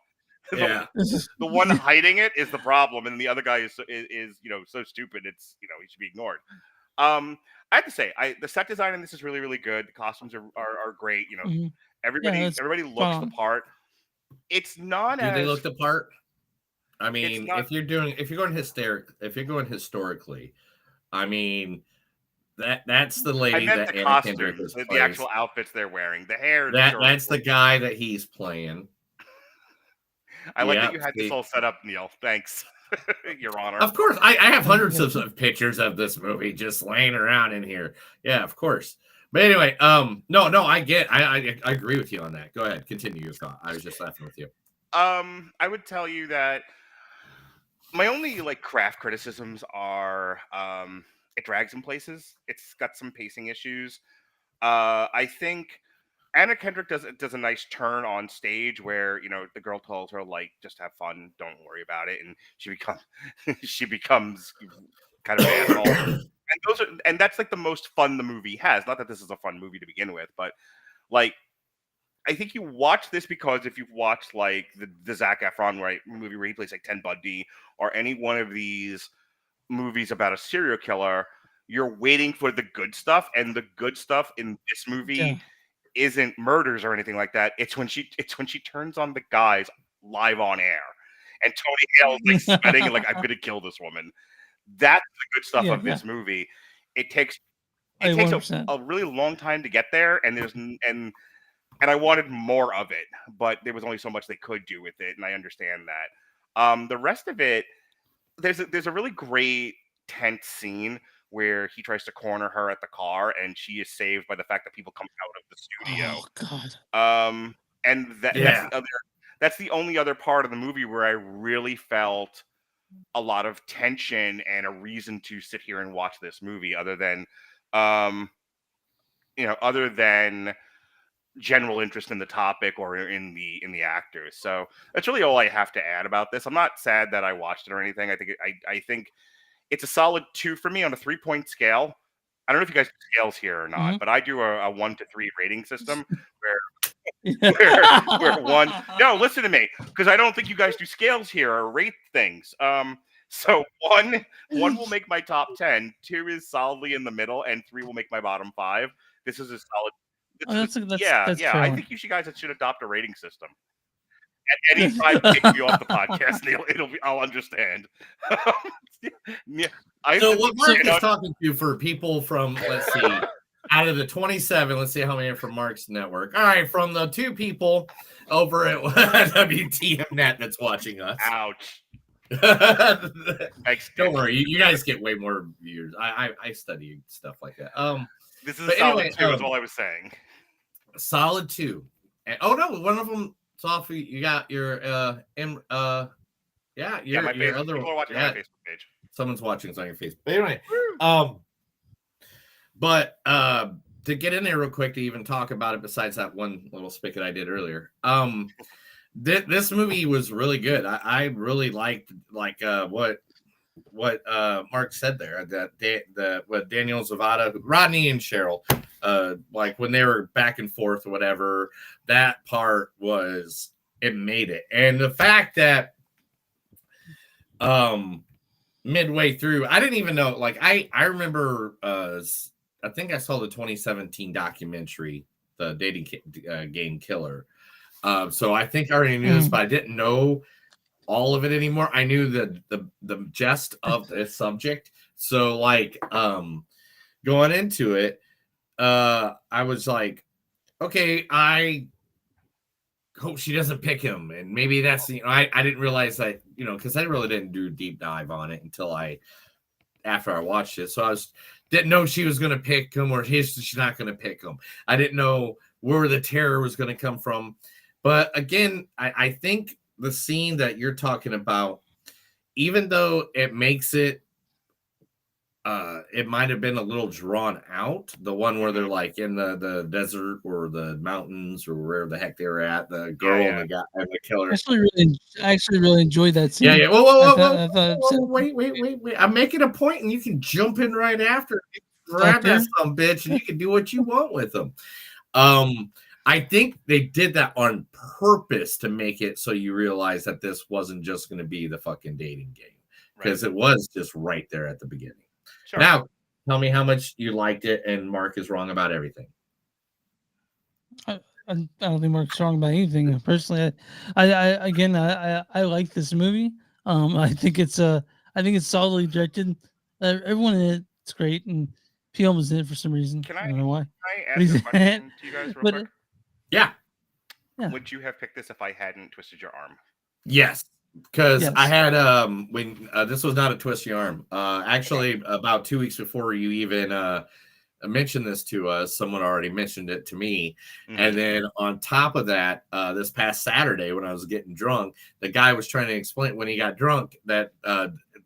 Yeah. The one hiding it is the problem, and the other guy is so stupid. It's he should be ignored. I have to say, the set design in this is really, really good. The costumes are great. Everybody looks the part. It's not. Do they look the part? I mean, if you're going historically, I mean, that's the lady that the Anna Kendrick is the actual outfits they're wearing, the hair. That's the guy that he's playing. I like that you had this all set up, Neil. Thanks, Your Honor. Of course, I have hundreds of pictures of this movie just laying around in here. Yeah, of course. But anyway, no, I agree with you on that. Go ahead, continue your thought. I was just laughing with you. I would tell you that my only like craft criticisms are it drags in places. It's got some pacing issues. I think Anna Kendrick does a nice turn on stage where, you know, the girl tells her like, just have fun, don't worry about it, and she becomes kind of an asshole. And that's like the most fun the movie has. Not that this is a fun movie to begin with, but like I think you watch this because if you've watched like the Zac Efron movie where he plays like Ted Bundy or any one of these movies about a serial killer, you're waiting for the good stuff, and the good stuff in this movie isn't murders or anything like that. It's when she turns on the guys live on air, and Tony Hale's like sweating and like, I'm gonna kill this woman. That's the good stuff of this movie. It takes a really long time to get there, and I wanted more of it, but there was only so much they could do with it, and I understand that. The rest of it, there's a really great tense scene where he tries to corner her at the car, and she is saved by the fact that people come out of the studio. Oh God! And that's the only other part of the movie where I really felt a lot of tension and a reason to sit here and watch this movie, other than general interest in the topic or in the actors. So that's really all I have to add about this. I'm not sad that I watched it or anything. I think it's a solid 2 for me on a 3-point scale. I don't know if you guys do scales here or not, but I do a 1 to 3 rating system where 1. No, listen to me, because I don't think you guys do scales here or rate things. So 1 will make my top 10, 2 is solidly in the middle, and 3 will make my bottom 5. This is a solid. That's I think you guys should adopt a rating system. At any time, kick me off the podcast, Neil. I'll understand. So what Mark is talking to for people from, let's see, out of the 27, let's see how many are from Mark's network. All right, from the 2 people over at WTMnet that's watching us. Ouch. Don't worry, you guys get way more viewers. I study stuff like that. This is a solid 2, is all I was saying. Solid 2. And, oh no, one of them. Sophie, you got your my your other people are watching on my Facebook page. Someone's watching us on your Facebook. But anyway, to get in there real quick to even talk about it, besides that one little spigot I did earlier, this movie was really good. I really liked what Mark said there, that what Daniel Zavada, Rodney and Cheryl, like when they were back and forth or whatever, that part it made it. And the fact that midway through, I didn't even know, like I remember I think I saw the 2017 documentary, The Dating Game Killer. So I think I already knew this, but I didn't know all of it anymore. I knew the gist of this subject. So like going into it, I was like, okay, I hope she doesn't pick him. And maybe that's, I didn't realize that, because I really didn't do a deep dive on it until after I watched it. So didn't know she was going to pick him or she's not going to pick him. I didn't know where the terror was going to come from. But again, I think the scene that you're talking about, even though it makes it, it might have been a little drawn out. The one where they're like in the desert or the mountains or wherever the heck they were at, the girl and the guy and the killer. I actually really enjoyed that scene. Yeah. Whoa, wait. I'm making a point, and you can jump in right after. Grab that some bitch, and you can do what you want with them. I think they did that on purpose to make it so you realize that this wasn't just going to be the fucking dating game, because it was just right there at the beginning. Sure. Now, tell me how much you liked it, and Mark is wrong about everything. I don't think Mark's wrong about anything. Personally, I like this movie. I think it's solidly directed. Everyone in it's great, and P.O. was in it for some reason. I don't know why. Can I ask a question to you guys real quick? Yeah. Would you have picked this if I hadn't twisted your arm? Yes, because Yes. I had when this was not a twist your arm. Actually, about 2 weeks before you even mentioned this to us, someone already mentioned it to me. And then on top of that, this past Saturday when I was getting drunk, the guy was trying to explain when he got drunk that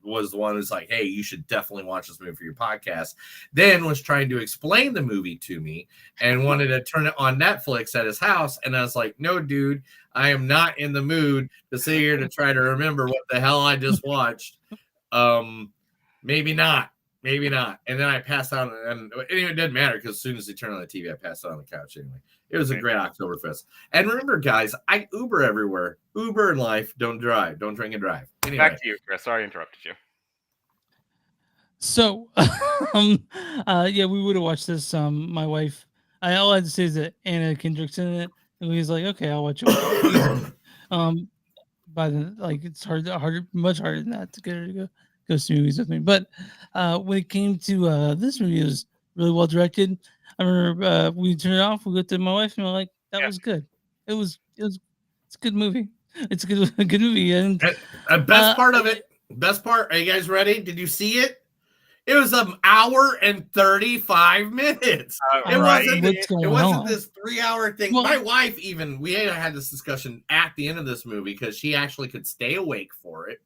was the one who's like, hey, you should definitely watch this movie for your podcast. Then was trying to explain the movie to me and wanted to turn it on Netflix at his house. And I was like, no, dude, I am not in the mood to sit here to try to remember what the hell I just watched. Maybe not. Maybe not. And then I passed out, and anyway, it didn't matter because as soon as they turned on the TV, I passed out on the couch anyway. It was a great Oktoberfest. And remember, guys, I Uber everywhere. Uber in life. Don't drive. Don't drink and drive. Anyway. Back to you, Chris. Sorry I interrupted you. So, yeah, we would have watched this. My wife, all I had to say is that Anna Kendrick's in it, and we was like, okay, I'll watch it. By the it's much harder than that to get her to go see movies with me. But when it came to this movie, it was really well directed. I remember we turned it off. We looked at my wife and we're like, "That was good. It's a good movie. It's a good movie." And best part of it. Best part. Are you guys ready? Did you see it? It was an hour and 35 minutes. It wasn't this 3-hour thing. Well, my wife even we had this discussion at the end of this movie because she actually could stay awake for it.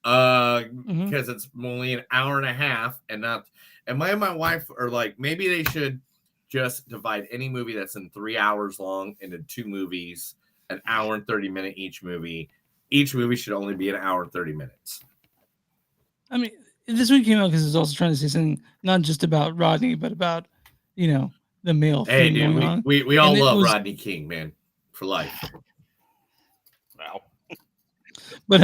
Because it's only an hour and a half and my wife are like, maybe they should just divide any movie that's in 3 hours long into 2 movies, an hour and 30 minute each movie. Each movie should only be an hour and 30 minutes. I mean, this movie came out because it's also trying to say something not just about Rodney, but about the male. Hey, thing going dude, on. we all And it love was- Rodney King, man, for life. Wow. But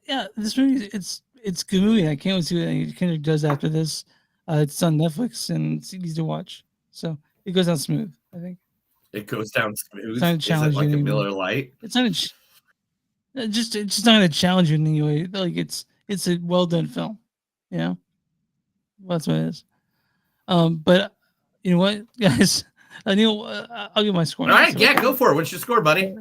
yeah, this movie it's a good movie. I can't wait to see what Kendrick does after this. It's on Netflix and it's easy to watch, so it goes down smooth. I think It goes down smooth. It's not Is it like a challenging Miller Lite? it's not it's just not going to challenge you in any way. Like it's a well done film. Well, that's what it is. But you know what, guys? Neil, I'll give my score. All right, yeah, go for it. What's your score, buddy?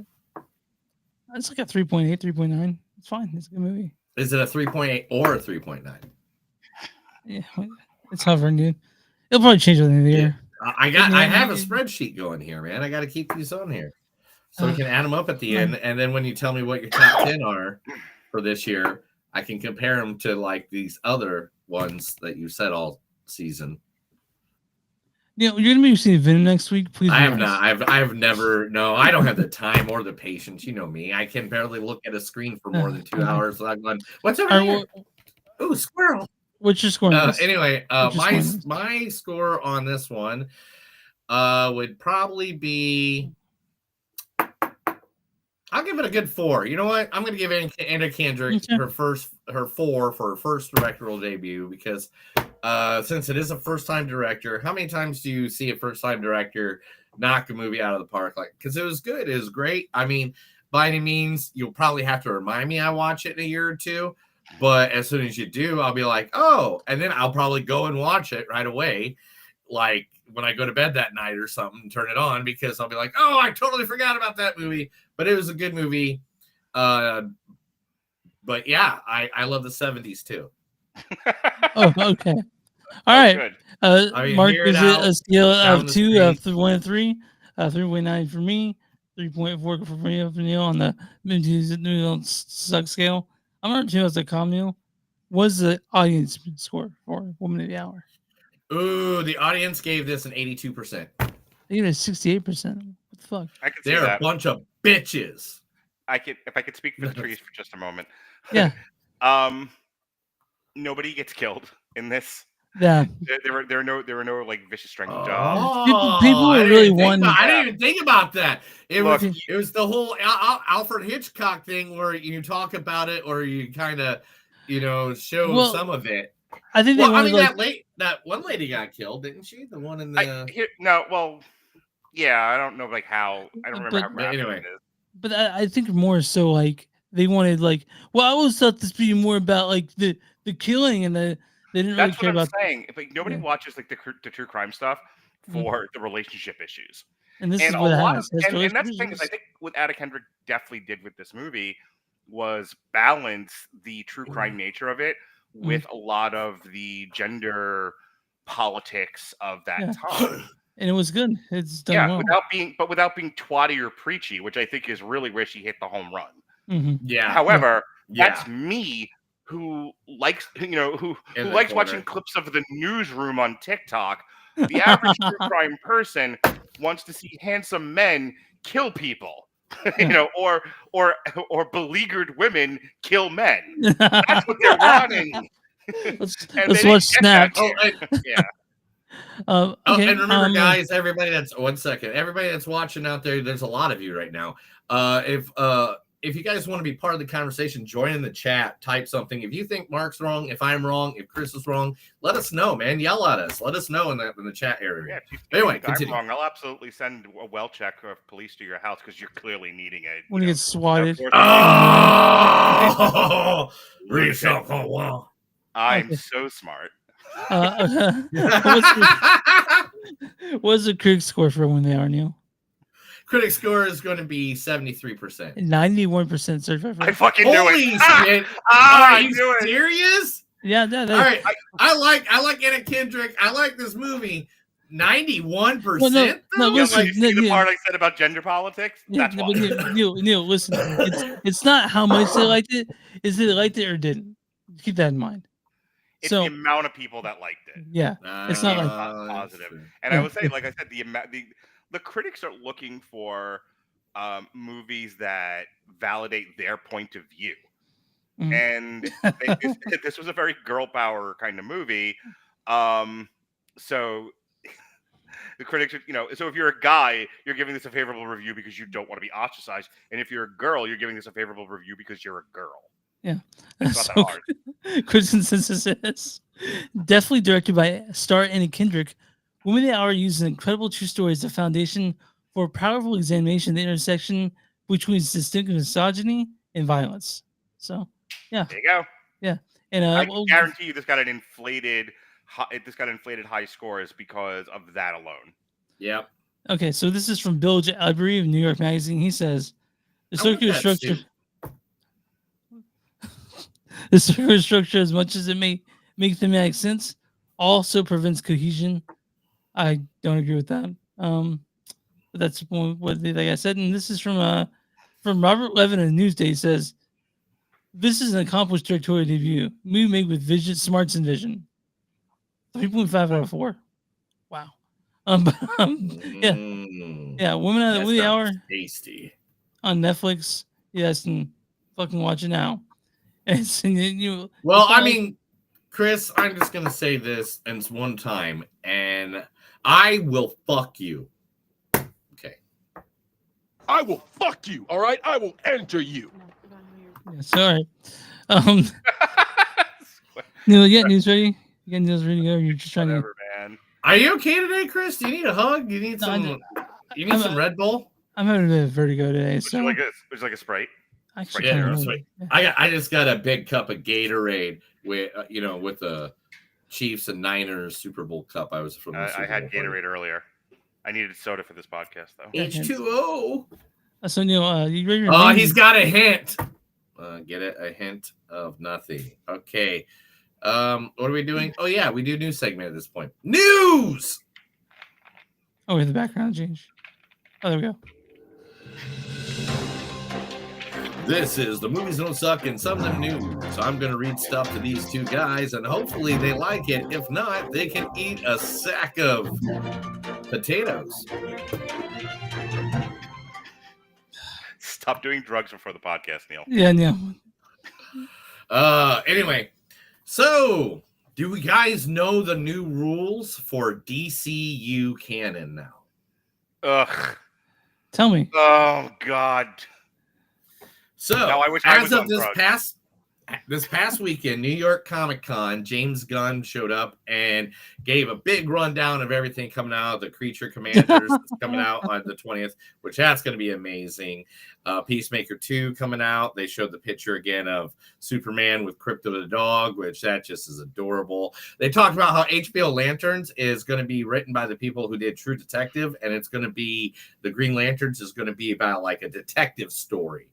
It's like a 3.8, 3.9. It's fine. It's a good movie. Is it a 3.8 or a 3.9? Yeah, it's hovering, dude. It'll probably change by the end of the year. I have a spreadsheet going here, man. I got to keep these on here so we can add them up at the end. And then when you tell me what your top 10 are for this year, I can compare them to like these other ones that you said all season. You're gonna be seeing Venom next week. Please. I have not. I've never. No, I don't have the time or the patience. You know me. I can barely look at a screen for more than 2 hours without going, what's over here? Ooh, squirrel. What's your score? Anyway, my score on this one would probably be. I'll give it a good 4. You know what? I'm going to give Anna Kendrick her 4 for her first directorial debut because since it is a first-time director, how many times do you see a first-time director knock a movie out of the park? Like, because it was good, it was great. I mean, by any means, you'll probably have to remind me I watch it in a year or two, but as soon as you do, I'll be like, oh, and then I'll probably go and watch it right away, like when I go to bed that night or something, turn it on because I'll be like, oh, I totally forgot about that movie. But it was a good movie. But yeah, I love the 70s too. Oh, okay. All right. Mark gives it a scale of 2, 1 and 3, 3.9 for me, 3.4 for me for Neil on the Neil suck scale. I'm not sure as a calm Neil. What's the audience score for Woman of the Hour? Ooh, the audience gave this an 82%. They gave it 68%. What the fuck? I could see They're that. a bunch of bitches. If I could speak for the trees for just a moment. Yeah. Nobody gets killed in this. Yeah. There were no like vicious strangling jobs. People I are didn't really even think wanting. about- I didn't even think about that. It Look, was the whole Alfred Hitchcock thing where you talk about it or you kind of show some of it. I think they wanted, that one lady got killed, didn't she? The one in the I don't know how. I don't remember how graphic anyway. it is. But I think more so like they wanted I always thought this be more about like the killing and they didn't That's really care what I'm about. saying. If nobody watches like the true crime stuff for the relationship issues. And this And is a what lot happens. of, and that's the thing is, I think what Anna Kendrick definitely did with this movie was balance the true crime nature of it with a lot of the gender politics of that time. And it was good. It's done well. without being twatty or preachy, which I think is really where she hit the home run. Yeah. However, that's me who likes who likes watching clips of the newsroom on TikTok. The average true crime person wants to see handsome men kill people, or beleaguered women kill men. That's what they're wanting. Let's watch Snapped. Yeah. And remember, guys, everybody that's watching out there, there's a lot of you right now. If you guys want to be part of the conversation, join in the chat, type something. If you think Mark's wrong, if I'm wrong, if Chris is wrong, let us know, man. Yell at us. Let us know in the chat area. Yeah, anyway, continue. I'm wrong. I'll absolutely send a well check of police to your house because you're clearly needing it. When you get swatted. I'm so smart. What's the critic score for When They Are, Neil? Critic score is going to be 73%. 91% certified. I fucking knew it. Holy shit! I Are you knew it. serious? Yeah. All right. I like Anna Kendrick. I like this movie. 91%. Well, no, listen. The part I said about gender politics. That's why. Neil, listen. It's not how much they liked it. Is they liked it or didn't? Keep that in mind. It's the amount of people that liked it. Yeah, it's not like positive. And I would say, like I said, the critics are looking for movies that validate their point of view. And this was a very girl power kind of movie. So the critics, so if you're a guy, you're giving this a favorable review because you don't want to be ostracized. And if you're a girl, you're giving this a favorable review because you're a girl. Yeah. It's not that hard. Chris Consensus is definitely directed by star Anna Kendrick. Women They Are uses incredible true story as the foundation for a powerful examination of the intersection between systemic misogyny and violence. So, yeah. There you go. Yeah. And I guarantee you this got inflated high scores because of that alone. Yep. Okay, so this is from Bill Albury of New York Magazine. He says, the circular structure... The circular structure, as much as it may make thematic sense, also prevents cohesion. I don't agree with that. But that's what like I said. And this is from Robert Levin of Newsday. He says, "This is an accomplished directorial debut. Movie made with vision, smarts, and vision. 3.5 out of 4. Wow. Yeah. Women of the Hour. Tasty. On Netflix. Yes, and fucking watch it now." Well, I mean, Chris, I'm just gonna say this and it's one time, and I will fuck you. Okay. I will fuck you. All right, I will enter you. Yeah, sorry. Neil, you got news ready? You got news ready to go? You're just trying to. Man. Are you okay today, Chris? Do you need a hug? Do you need some? You need some Red Bull? I'm having a bit of vertigo today. So would you like a Sprite? I just got a big cup of Gatorade with with the Chiefs and Niners Super Bowl cup. I was from. I had Gatorade earlier. I needed soda for this podcast though. H2O. So Neil, you ready? Oh, he's got a hint. Get it? A hint of nothing. Okay. What are we doing? Oh yeah, we do news segment at this point. News. Oh, the background change. Oh, there we go. This is The Movies Don't Suck and Some of Them New. So I'm going to read stuff to these two guys, and hopefully they like it. If not, they can eat a sack of potatoes. Stop doing drugs before the podcast, Neil. Yeah, Neil. Anyway, so do we guys know the new rules for DCU canon now? Ugh. Tell me. Oh, God. So, no, I wish I was as of on this drugs. past this past weekend, New York Comic Con, James Gunn showed up and gave a big rundown of everything coming out. The Creature Commanders is coming out on the 20th, which that's going to be amazing. Peacemaker 2 coming out. They showed the picture again of Superman with Crypto the dog, which that just is adorable. They talked about how HBO Lanterns is going to be written by the people who did True Detective, and it's going to be the Green Lanterns is going to be about like a detective story,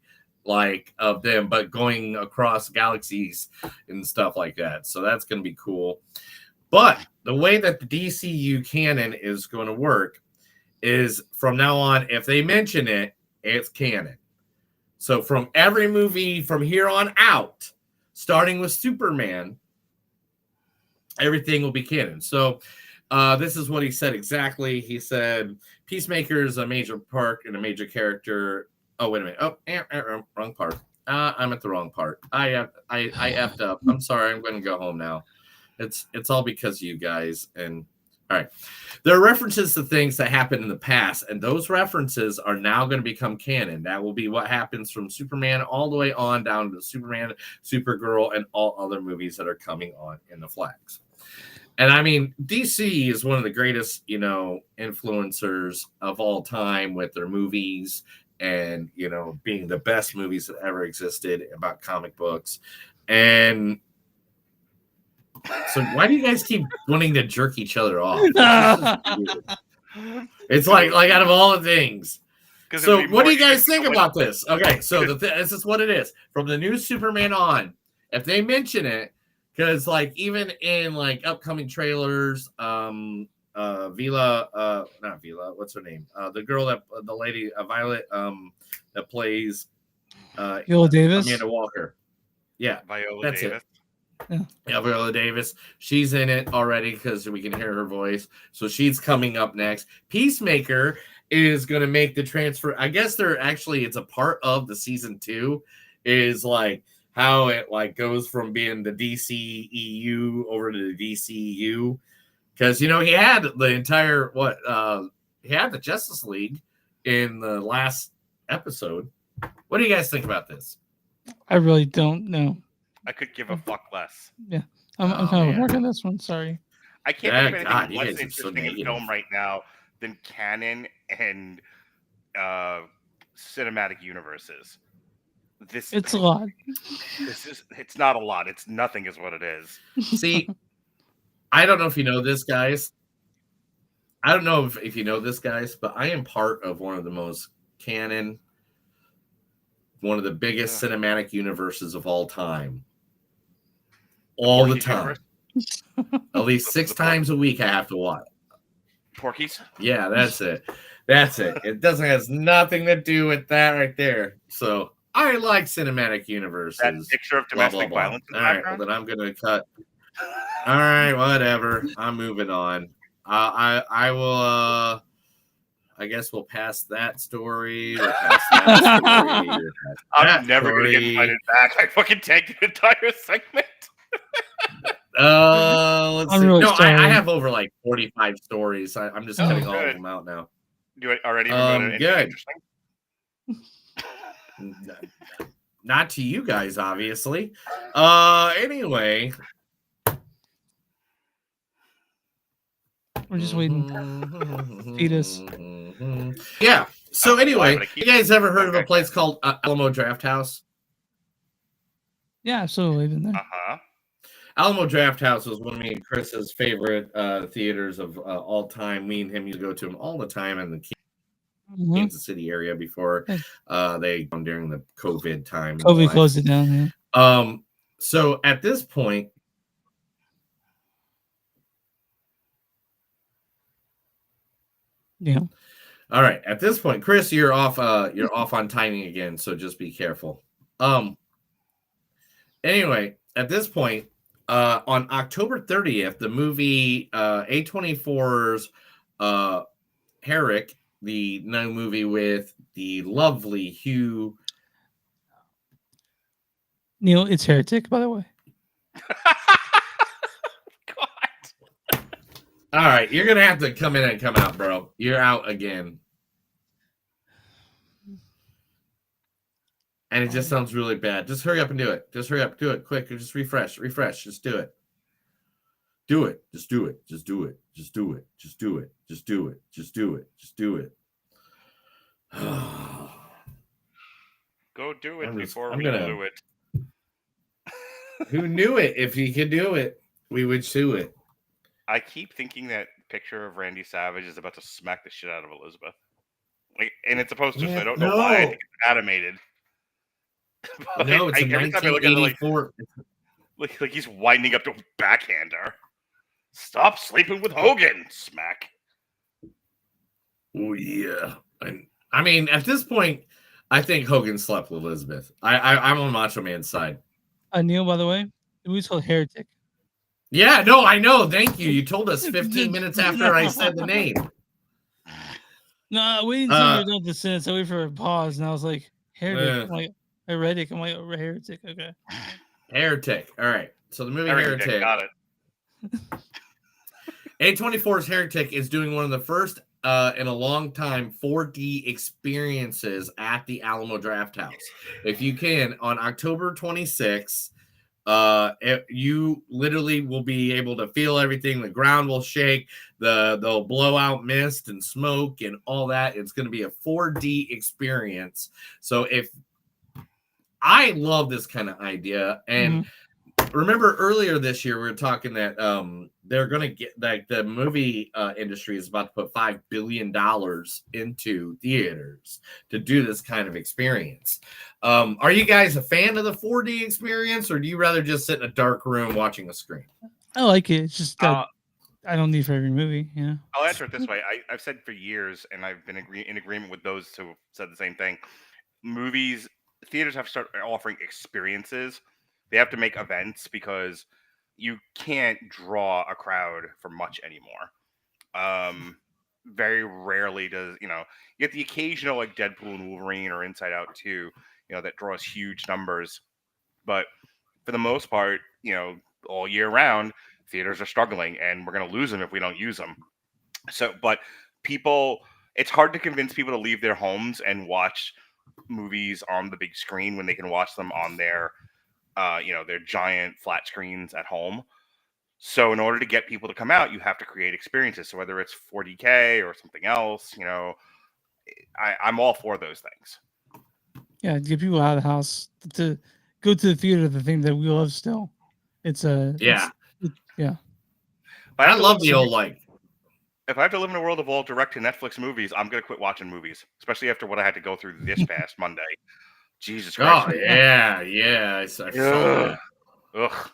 like of them, but going across galaxies and stuff like that. So that's going to be cool. But the way that the DCU canon is going to work is from now on, if they mention it, it's canon. So from every movie from here on out, starting with Superman, everything will be canon. So this is what he said exactly. He said, Peacemaker is a major part and a major character. Oh, wait a minute. Oh, wrong part. I'm at the wrong part. I effed up. I'm sorry. I'm going to go home now. It's all because of you guys. And all right. There are references to things that happened in the past, and those references are now going to become canon. That will be what happens from Superman all the way on down to Superman, Supergirl, and all other movies that are coming on in the flags. And I mean, DC is one of the greatest, influencers of all time with their movies and, being the best movies that ever existed about comic books. And so why do you guys keep wanting to jerk each other off? It's like out of all the things. So what do you guys think about this? Okay, so this is what it is. From the new Superman on, if they mention it, because like even in like upcoming trailers, not Vila, what's her name? The lady, Violet, that plays Viola Davis, Amanda Walker. Yeah, Viola Davis. Yeah, Viola Davis. She's in it already because we can hear her voice. So she's coming up next. Peacemaker is going to make the transfer. I guess it's a part of the season 2 is like how it like goes from being the DCEU over to the DCU. Because, he had the entire, he had the Justice League in the last episode. What do you guys think about this? I really don't know. I could give a fuck less. Yeah, I'm kind of working this one. Sorry. I can't think of anything less interesting in film right now than canon and cinematic universes. It's a lot. It's not a lot. It's nothing is what it is. See, I don't know if you know this, guys. I don't know if you know this, guys, but I am part of one of the most canon, one of the biggest cinematic universes of all time. All the time. At least 6 times a week I have to watch. Porky's? Yeah, that's it. That's it. It has nothing to do with that right there. So I like cinematic universes. That picture of domestic violence in the background? All right, well, then I'm going to cut. All right, whatever. I'm moving on. I will. I guess we'll pass that story. We'll pass that story. I'm never going to get invited back. I fucking tanked the entire segment. Let's see. Really I have over like 45 stories. I'm just cutting all of them out now. You already good. Not to you guys, obviously. Anyway. We're just waiting. Feed us. Yeah. So anyway, you guys ever heard of a place called Alamo Drafthouse? Yeah, absolutely. Been there. Alamo Drafthouse was one of me and Chris's favorite theaters of all time. Me and him used to go to them all the time in the Kansas City area before they during the COVID time. COVID closed it down. Yeah. So at this point. Yeah. All right. At this point, Chris, you're off. You're off on timing again, so just be careful. Anyway, at this point, on October 30th, the movie A24's Herrick, the new movie with the lovely Hugh. Neil, it's Heretic, by the way. All right, you're gonna have to come in and come out, bro. You're out again. And it just sounds really bad. Just hurry up and do it. Just hurry up, do it quick. Just refresh. Just do it. Do it. Just do it. Just do it. Just do it. Just do it. Just do it. Just do it. Just do it. Go do it before I'm we gonna- do it. Who knew it? If he could do it, we would sue it. I keep thinking that picture of Randy Savage is about to smack the shit out of Elizabeth. Like, and it's a poster, so I don't know why I think it's animated. But No, it's a every time I look at it, 1984. like he's winding up to backhand her. Stop sleeping with Hogan. Smack. Oh yeah. I mean, at this point, I think Hogan slept with Elizabeth. I'm on Macho Man's side. Neil, by the way, the movie's called Heretic. Yeah, no, I know. Thank you. You told us 15 minutes after I said the name. No, I waited until you were done with the sentence. I waited for a pause, and I was like, Heretic. I'm like, Heretic. I'm like, oh, Heretic. Okay. Heretic. All right. So the movie Heretic. Heretic. Got it. A24's Heretic is doing one of the first in a long time 4D experiences at the Alamo Drafthouse. If you can, on October 26th, you literally will be able to feel everything. The ground will shake. They'll blow out mist and smoke and all that. It's going to be a 4D experience. So if I love this kind of idea, and remember earlier this year we were talking that they're going to get, like, the movie industry is about to put $5 billion into theaters to do this kind of experience. Are you guys a fan of the 4D experience, or do you rather just sit in a dark room watching a screen? I like it. It's just that I don't need for every movie. Yeah. I'll answer it this way. I've said for years, and I've been in agreement with those who have said the same thing. Theaters have to start offering experiences. They have to make events because you can't draw a crowd for much anymore. Very rarely does, you get the occasional like Deadpool and Wolverine or Inside Out 2, that draws huge numbers. But for the most part, all year round, theaters are struggling, and we're going to lose them if we don't use them. So, but it's hard to convince people to leave their homes and watch movies on the big screen when they can watch them on their their giant flat screens at home. So in order to get people to come out, you have to create experiences. So whether it's 40K or something else, I'm all for those things. Yeah, to get people out of the house to go to the theater, the thing that we love still. It's yeah. I love the old If I have to live in a world of all direct to Netflix movies, I'm gonna quit watching movies, especially after what I had to go through this past Monday. Jesus Christ! Oh yeah. I saw that. Ugh.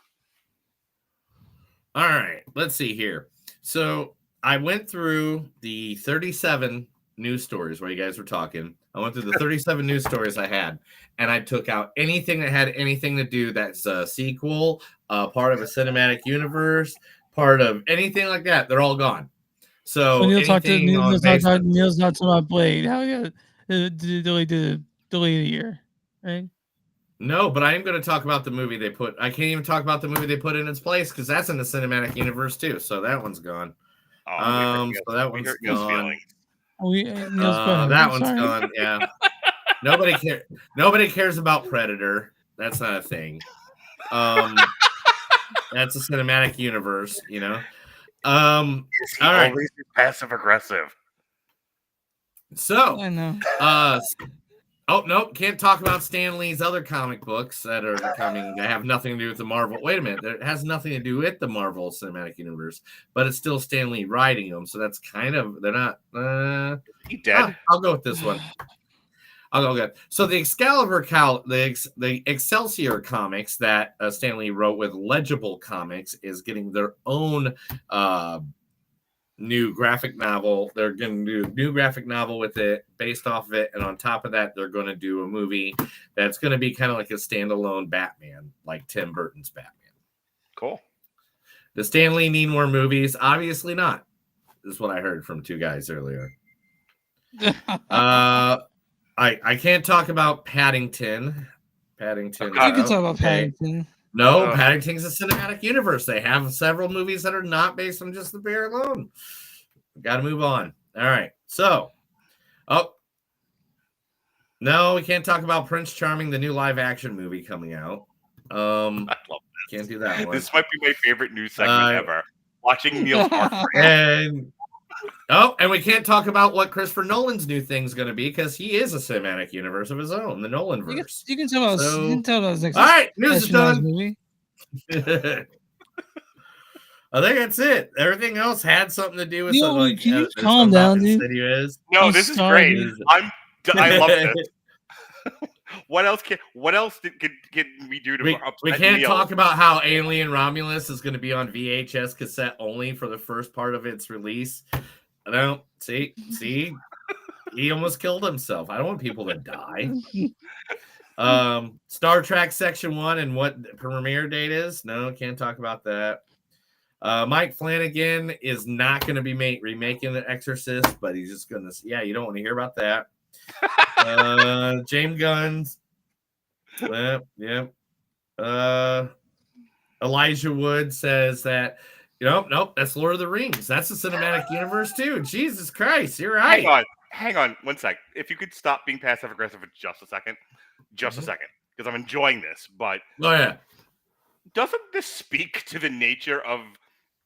All right, let's see here. So I went through the 37 news stories where you guys were talking. I went through the 37 news stories I had, and I took out anything that had anything to do that's a sequel, part of a cinematic universe, part of anything like that. They're all gone. So Neil's not talking about Blade. How you delay a year, right? No, but I am going to talk about the movie they put. I can't even talk about the movie they put in its place because that's in the cinematic universe too. So that one's gone. So that one's gone. That one's gone. Yeah. Nobody cares about Predator. That's not a thing. That's a cinematic universe, all right. Passive aggressive. So I know. Oh no, can't talk about Stan Lee's other comic books that are coming that have nothing to do with the Marvel. Wait a minute, it has nothing to do with the Marvel Cinematic Universe, but it's still Stan Lee writing them, so that's kind of they're not. He dead. I'll go with this one. I'll go good. So the Excalibur the Excelsior comics that Stan Lee wrote with Legible Comics is getting their own new graphic novel. They're going to do a new graphic novel with it based off of it, and on top of that, they're going to do a movie that's going to be kind of like a standalone Batman, like Tim Burton's Batman. Cool. Does Stan Lee need more movies? Obviously not. This is what I heard from two guys earlier. I can't talk about Paddington. You can talk about Paddington. No, Paddington's a cinematic universe. They have several movies that are not based on just the bear alone. Got to move on. All right. So, No, we can't talk about Prince Charming, the new live action movie coming out. I love that. Can't do that one. This might be my favorite news segment ever. Watching Neil's and we can't talk about what Christopher Nolan's new thing's going to be because he is a cinematic universe of his own, the Nolanverse. You can tell us. You can tell us next. All right, news is done. Movie. I think that's it. Everything else had something to do with Neil, something. can you calm down, dude? No, this is great. I love this. What else can we do to? We can't talk about how Alien Romulus is going to be on VHS cassette only for the first part of its release. I don't see. He almost killed himself. I don't want people to die. Star Trek Section 1 and what premiere date is? No, can't talk about that. Mike Flanagan is not going to be remaking The Exorcist, but he's just going to. Yeah, you don't want to hear about that. James Gunn's. Elijah Wood says that. Nope, that's Lord of the Rings. That's the cinematic universe too. Jesus Christ, you're right. Hang on, 1 sec. If you could stop being passive aggressive for just a second, because I'm enjoying this. But doesn't this speak to the nature of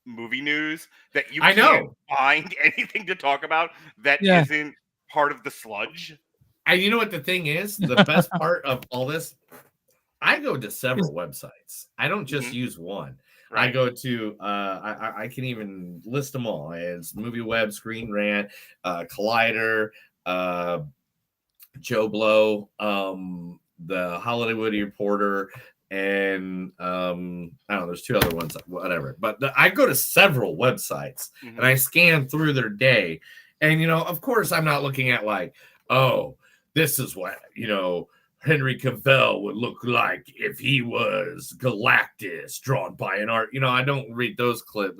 movie news that you can't find anything to talk about that isn't part of the sludge? And you know what the thing is? The best part of all this, I go to several websites. I don't just use one. Right. I go to I can even list them all. It's MovieWeb, Screen Rant, Collider, Joe Blow, the Hollywood Reporter, and I don't know, there's two other ones, whatever. But I go to several websites and I scan through their day. And of course I'm not looking at like, oh, this is what, Henry Cavill would look like if he was Galactus drawn by an art. I don't read those clip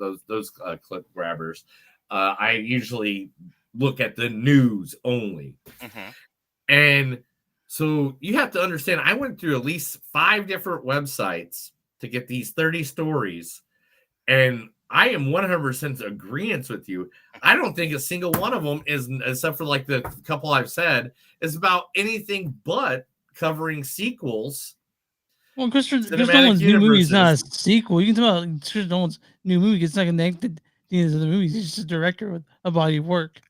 grabbers. I usually look at the news only. And so you have to understand, I went through at least 5 different websites to get these 30 stories. And I am 100% agreeant with you. I don't think a single one of them is, except for like the couple I've said, is about anything but covering sequels. Well, Christopher Nolan's new movie is not a sequel. You can talk about Christopher Nolan's new movie. It's not connected to the end of the movies. He's just a director with a body of work.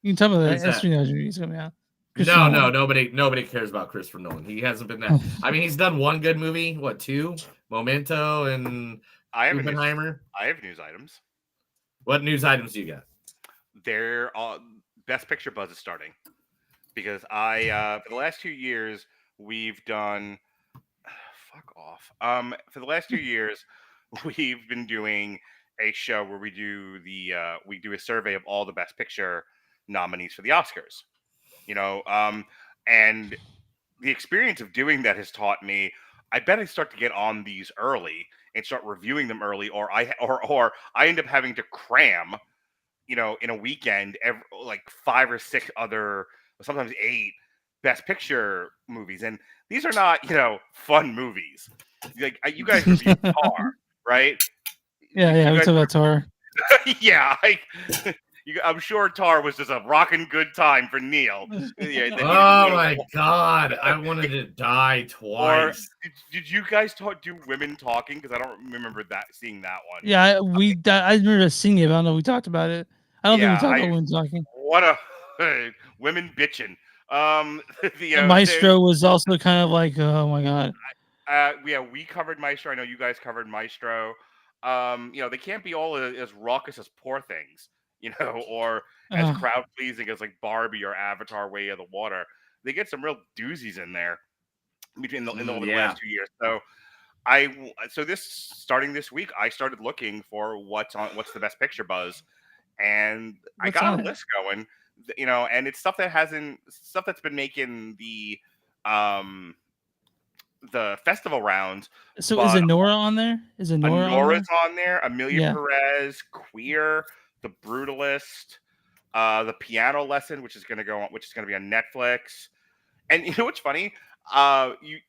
You can talk about that espionage movie is coming out. No, nobody cares about Christopher Nolan. He hasn't been that. I mean, he's done one good movie. What, 2? Memento and Oppenheimer. I have news items. What news items do you got? Their Best Picture buzz is starting because for the last 2 years we've done. Fuck off. For the last 2 years, we've been doing a show where we do a survey of all the Best Picture nominees for the Oscars. And the experience of doing that has taught me. I bet I start to get on these early and start reviewing them early, or I end up having to cram, in a weekend, like 5 or 6 other, sometimes 8 Best Picture movies, and these are not, fun movies. Like you guys review Tar, right? Yeah, we talk about Tar. Yeah, I'm sure Tar was just a rocking good time for Neil. Oh my God, I wanted to die twice. Or did you guys do women talking? Because I don't remember seeing that one. Yeah, I remember seeing it, but I don't know if we talked about it. I don't think we talked about women talking. What a women bitching. Maestro was also kind of like, oh my God. We covered Maestro. I know you guys covered Maestro. They can't be all as raucous as Poor Things, or as crowd pleasing as like Barbie or Avatar: Way of the Water. They get some real doozies in there between the last 2 years. So starting this week, I started looking for what's the Best Picture buzz, and I got a list going. And it's stuff that's been making the festival rounds. So is Anora on there? Anora's on there? Amelia Perez, Queer, The Brutalist, The Piano Lesson, which is going to be on Netflix. And you know what's funny?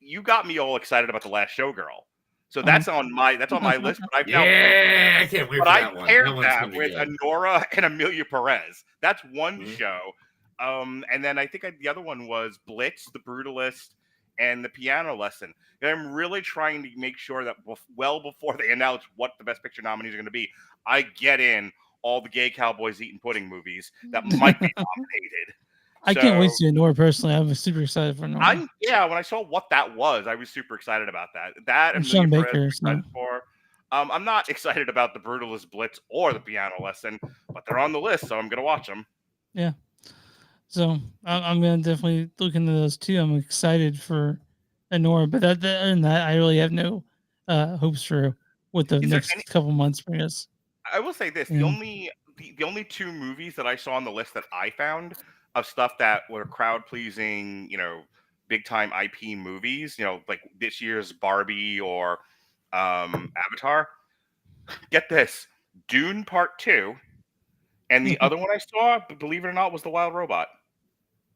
You got me all excited about The Last Showgirl. So that's on my list. But I can't wait for that one. I paired that with Anora and Amelia Perez. That's one show. And then I think the other one was Blitz, The Brutalist, and The Piano Lesson. And I'm really trying to make sure that well before they announce what the Best Picture nominees are going to be, I get in all the gay cowboys eating pudding movies that might be nominated. I can't wait to see Nora personally. I'm super excited for Nora. When I saw what that was, I was super excited about that. That and Sean Movie Baker. Perez for. I'm not excited about The Brutalist, Blitz, or The Piano Lesson, but they're on the list, so I'm going to watch them. Yeah. So I'm going to definitely look into those too. I'm excited for Nora, but other than that, I really have no hopes for what the next couple months bring us. I will say this: the only 2 movies that I saw on the list that I found of stuff that were crowd pleasing, big time IP movies, like this year's Barbie or Avatar. Get this: Dune Part 2, and the other one I saw, believe it or not, was The Wild Robot,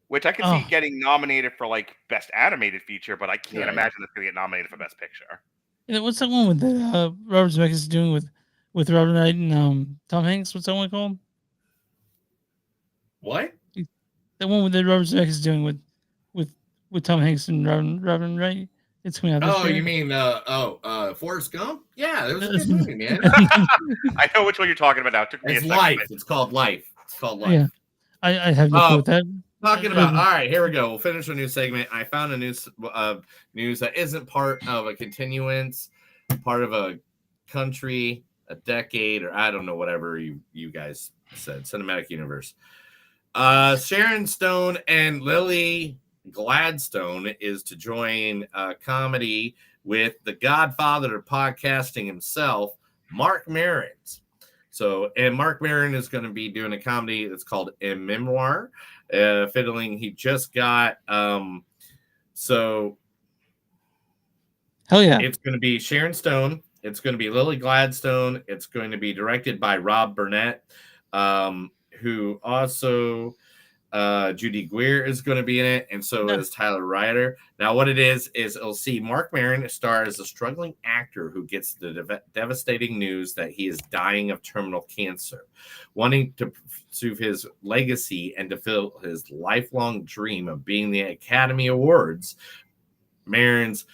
which I could see getting nominated for like Best Animated Feature, but I can't imagine it's going to get nominated for Best Picture. And what's that one with the Robert Zemeckis doing with Robin Wright and Tom Hanks? What's that one called? What? The one with the Robert Zemeckis is doing with Tom Hanks and Robin Wright. It's coming out this year. You mean Forrest Gump? Yeah, that was a good movie, man. I know which one you're talking about now. It took me It's a second. Life. It's called Life. Yeah, I have no clue with that. Talking about, all right, here we go. We'll finish a new segment. I found a news that isn't part of a continuance, part of a country, a decade, or I don't know, whatever you guys said. Cinematic universe. Sharon Stone and Lily Gladstone is to join a comedy with the godfather of podcasting himself, Mark Maron. And Mark Maron is going to be doing a comedy that's called A Memoir. Fiddling, he just got hell yeah. It's going to be Sharon Stone. It's going to be Lily Gladstone. It's going to be directed by Rob Burnett, who also Judy Greer is going to be in it, and so is Tyler Ryder. Now, what it is it'll see Mark Maron star as a struggling actor who gets the devastating news that he is dying of terminal cancer. Wanting to pursue his legacy and to fulfill his lifelong dream of being the Academy Awards, Maron's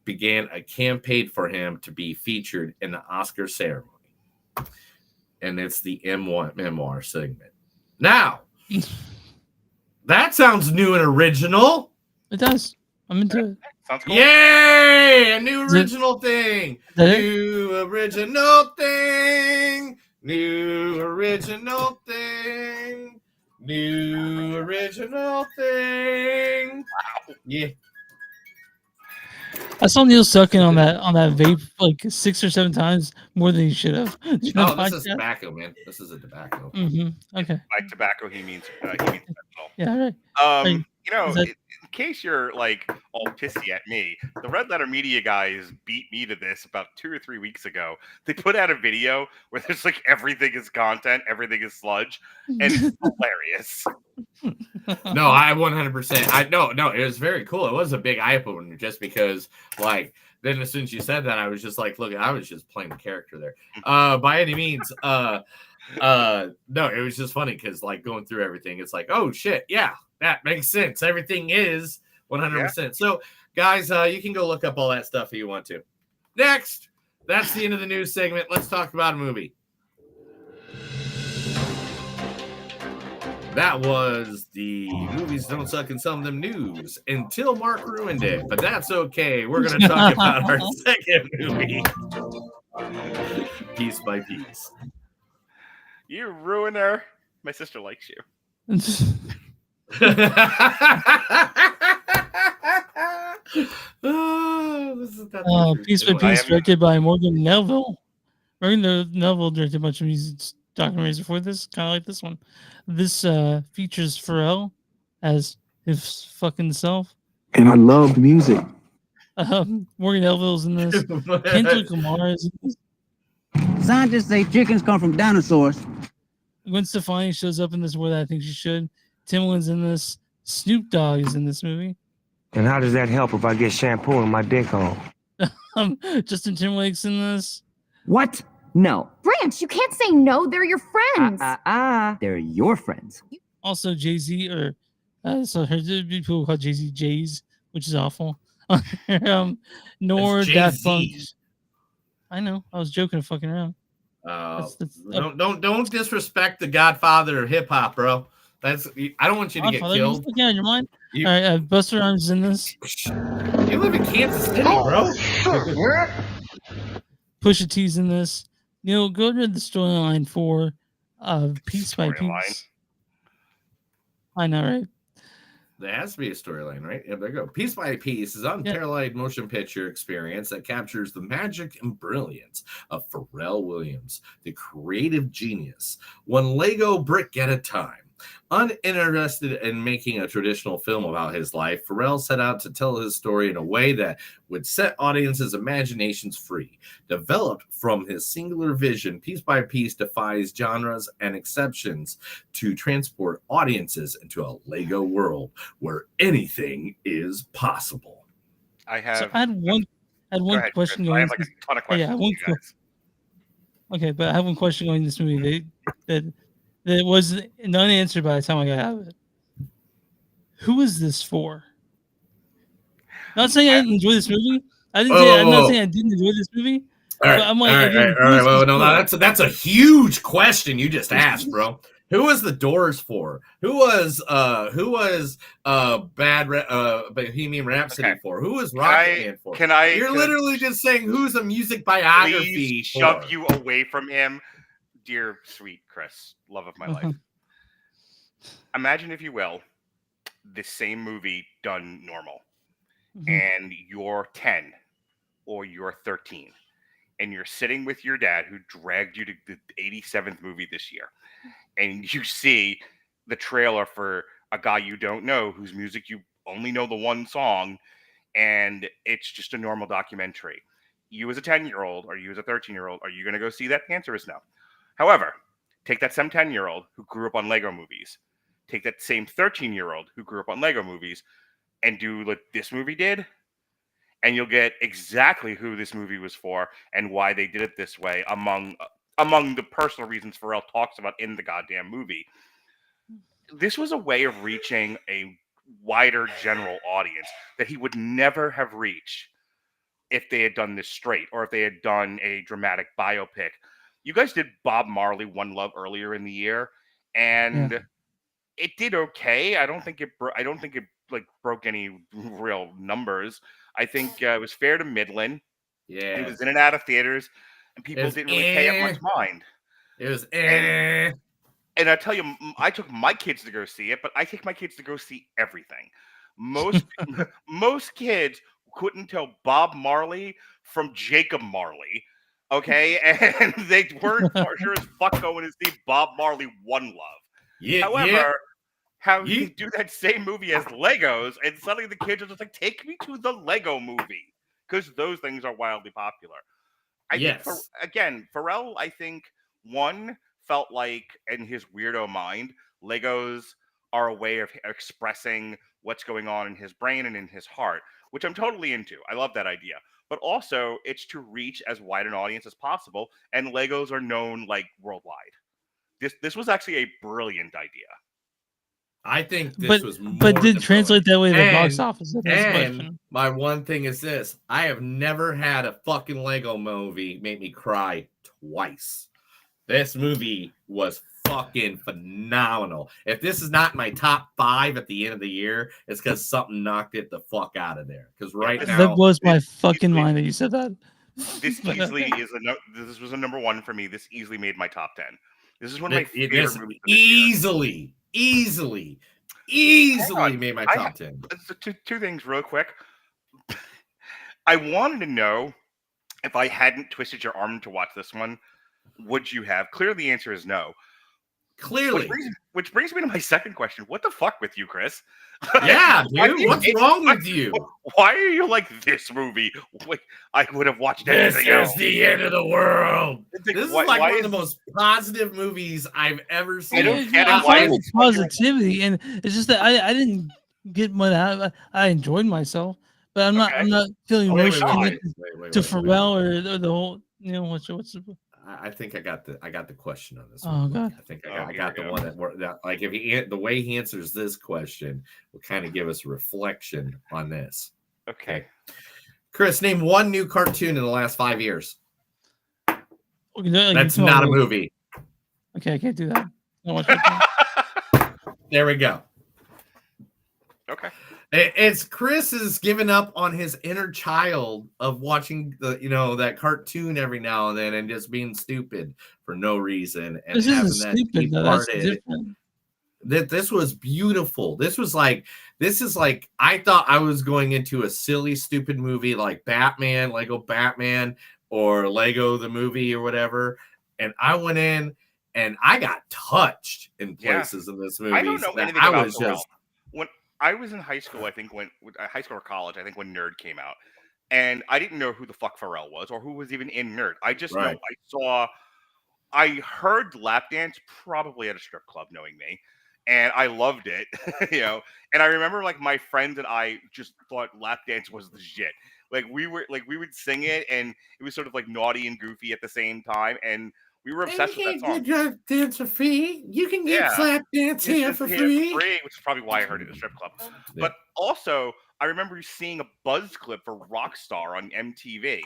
began a campaign for him to be featured in the Oscar ceremony. And it's the memoir segment. Now, that sounds new and original. It does. I'm into it. Sounds cool. Yay! A new original thing. New original thing. New original thing. New original thing. Wow. Yeah. I saw Neil sucking on that vape like 6 or 7 times more than he should have. This is tobacco, man. This is a tobacco. Mm-hmm. Okay. By tobacco, he means fentanyl. Yeah, right. In case you're like all pissy at me, the Red Letter Media guys beat me to this about 2 or 3 weeks ago. They put out a video where there's like everything is content, everything is sludge, and it's hilarious. No, I 100%. No, it was very cool. It was a big eye opener just because, like, then as soon as you said that, I was just like, look, I was just playing the character there. By any means, no, it was just funny because, like, going through everything, it's like, oh shit, yeah, that makes sense. Everything is 100%. Yeah. So, guys, you can go look up all that stuff if you want to. Next, that's the end of the news segment. Let's talk about a movie. That was the movies don't suck and some of them news until Mark ruined it, but that's okay. We're going to talk about our second movie, Piece by Piece. You ruiner. My sister likes you. Piece by Piece, directed by Morgan Neville. Morgan Neville directed a bunch of music documentaries before this, kind of like this one. This features Pharrell as his fucking self. And I love music. Morgan Neville's in this. Kendrick Lamar is in this. Scientists say chickens come from dinosaurs. Gwen Stefani shows up in this more than I think she should. Timbaland's in this. Snoop Dogg is in this movie. And how does that help if I get shampoo in my dick hole? Justin Timberlake's in this. What? No. Branch, you can't say no. They're your friends. They're your friends. Also, Jay-Z or So there's people call Jay-Z Jays, which is awful. Nor That's Daft Punk. Jay-Z. I know. I was joking, fucking around. Don't disrespect the Godfather of hip hop, bro. I don't want you to get killed. Yeah, in your mind. All right, Busta Rhymes is in this. You live in Kansas City, bro. Pusha T's in this. Neil, go to the storyline for Piece by Piece. I know, right? There has to be a storyline, right? Yeah, there you go. Piece by Piece is an unparalleled motion picture experience that captures the magic and brilliance of Pharrell Williams, the creative genius, one Lego brick at a time. Uninterested in making a traditional film about his life, Pharrell set out to tell his story in a way that would set audiences' imaginations free. Developed from his singular vision, Piece by Piece defies genres and exceptions to transport audiences into a Lego world where anything is possible. I have. So I had one question going. I have like a ton of questions. Okay, but I have one question going in this movie that was unanswered by the time I got out of it. Who is this for? Not saying I didn't enjoy this movie. I'm not saying I didn't enjoy this movie. All right, I'm like, all right. Well, no, that's a huge question you just asked, bro. Who was the Doors for? Who was Bohemian Rhapsody for? Who was Rocket Man for? You're literally just saying who's a music biography. Please shove you away from him. Dear sweet Chris, love of my life. Imagine, if you will, this same movie done normal. And you're 10 or you're 13. And you're sitting with your dad who dragged you to the 87th movie this year. And you see the trailer for a guy you don't know whose music you only know the one song. And it's just a normal documentary. You as a 10-year-old or you as a 13-year-old, are you going to go see that? The answer is no. However, take that same 10-year-old who grew up on Lego movies, take that same 13-year-old who grew up on Lego movies, and do what this movie did, and you'll get exactly who this movie was for and why they did it this way among the personal reasons Pharrell talks about in the goddamn movie. This was a way of reaching a wider general audience that he would never have reached if they had done this straight or if they had done a dramatic biopic. You guys did Bob Marley, One Love earlier in the year, and it did okay. I don't think it broke any real numbers. I think it was fair to Midland. Yeah, it was in and out of theaters, and people didn't really pay that much mind. It was And I tell you, I took my kids to go see it, but I take my kids to go see everything. Most kids couldn't tell Bob Marley from Jacob Marley. Okay, and they weren't sure as fuck going to see Bob Marley One Love. However, how you do that same movie as Legos, and suddenly the kids are just like, take me to the Lego movie, because those things are wildly popular. I think, Pharrell, I think, one, felt like, in his weirdo mind, Legos are a way of expressing what's going on in his brain and in his heart, which I'm totally into. I love that idea. But also, it's to reach as wide an audience as possible, and Legos are known like worldwide. This was actually a brilliant idea. I think this was more but did it translate that way to the box office? And my one thing is this: I have never had a fucking Lego movie make me cry twice. This movie was fucking phenomenal. If this is not my top 5 at the end of the year, it's because something knocked it the fuck out of there. Because right now, that blows my fucking mind that you said that. This easily is this was a number 1 for me. This easily made my top 10. This is one of my favorite movies. Easily made my top 10. Two things real quick. I wanted to know if I hadn't twisted your arm to watch this one, would you have? Clearly, the answer is no. Clearly. Which brings me to my second question. What the fuck with you, Chris? Yeah, dude. What's wrong with you? Why are you like this movie? I would have watched anything else. This is the end of the world. This is like one of the most positive movies I've ever seen. I don't get it. Positivity, and it's just that I didn't get much out of it. I enjoyed myself, but I'm not feeling emotional to Pharrell or the whole. You know what's I think I got the question on this Oh one. God. I think I got the one that like if the way he answers this question will kind of give us a reflection on this. Okay. Chris, name one new cartoon in the last 5 years. Like, That's not a movie. Okay, I can't do that. There we go. Okay. It's Chris is giving up on his inner child of watching that cartoon every now and then and just being stupid for no reason and This having isn't that stupid, though. That's different. that this was beautiful. This is like I thought I was going into a silly, stupid movie like Batman, Lego Batman, or Lego the movie or whatever. And I went in and I got touched in places in this movie. I don't know anything about Pharrell. When I was in high school, I think when high school or college, I think when Nerd came out, and I didn't know who the fuck Pharrell was or who was even in Nerd. I just know I heard lap dance probably at a strip club, knowing me, and I loved it, And I remember like my friends and I just thought lap dance was the shit. Like we would sing it, and it was sort of like naughty and goofy at the same time, and we were obsessed with that song. You can get dance for free. You can get slap dance here for free. Which is probably why I heard it at a strip club. Yeah. But also, I remember seeing a buzz clip for Rockstar on MTV.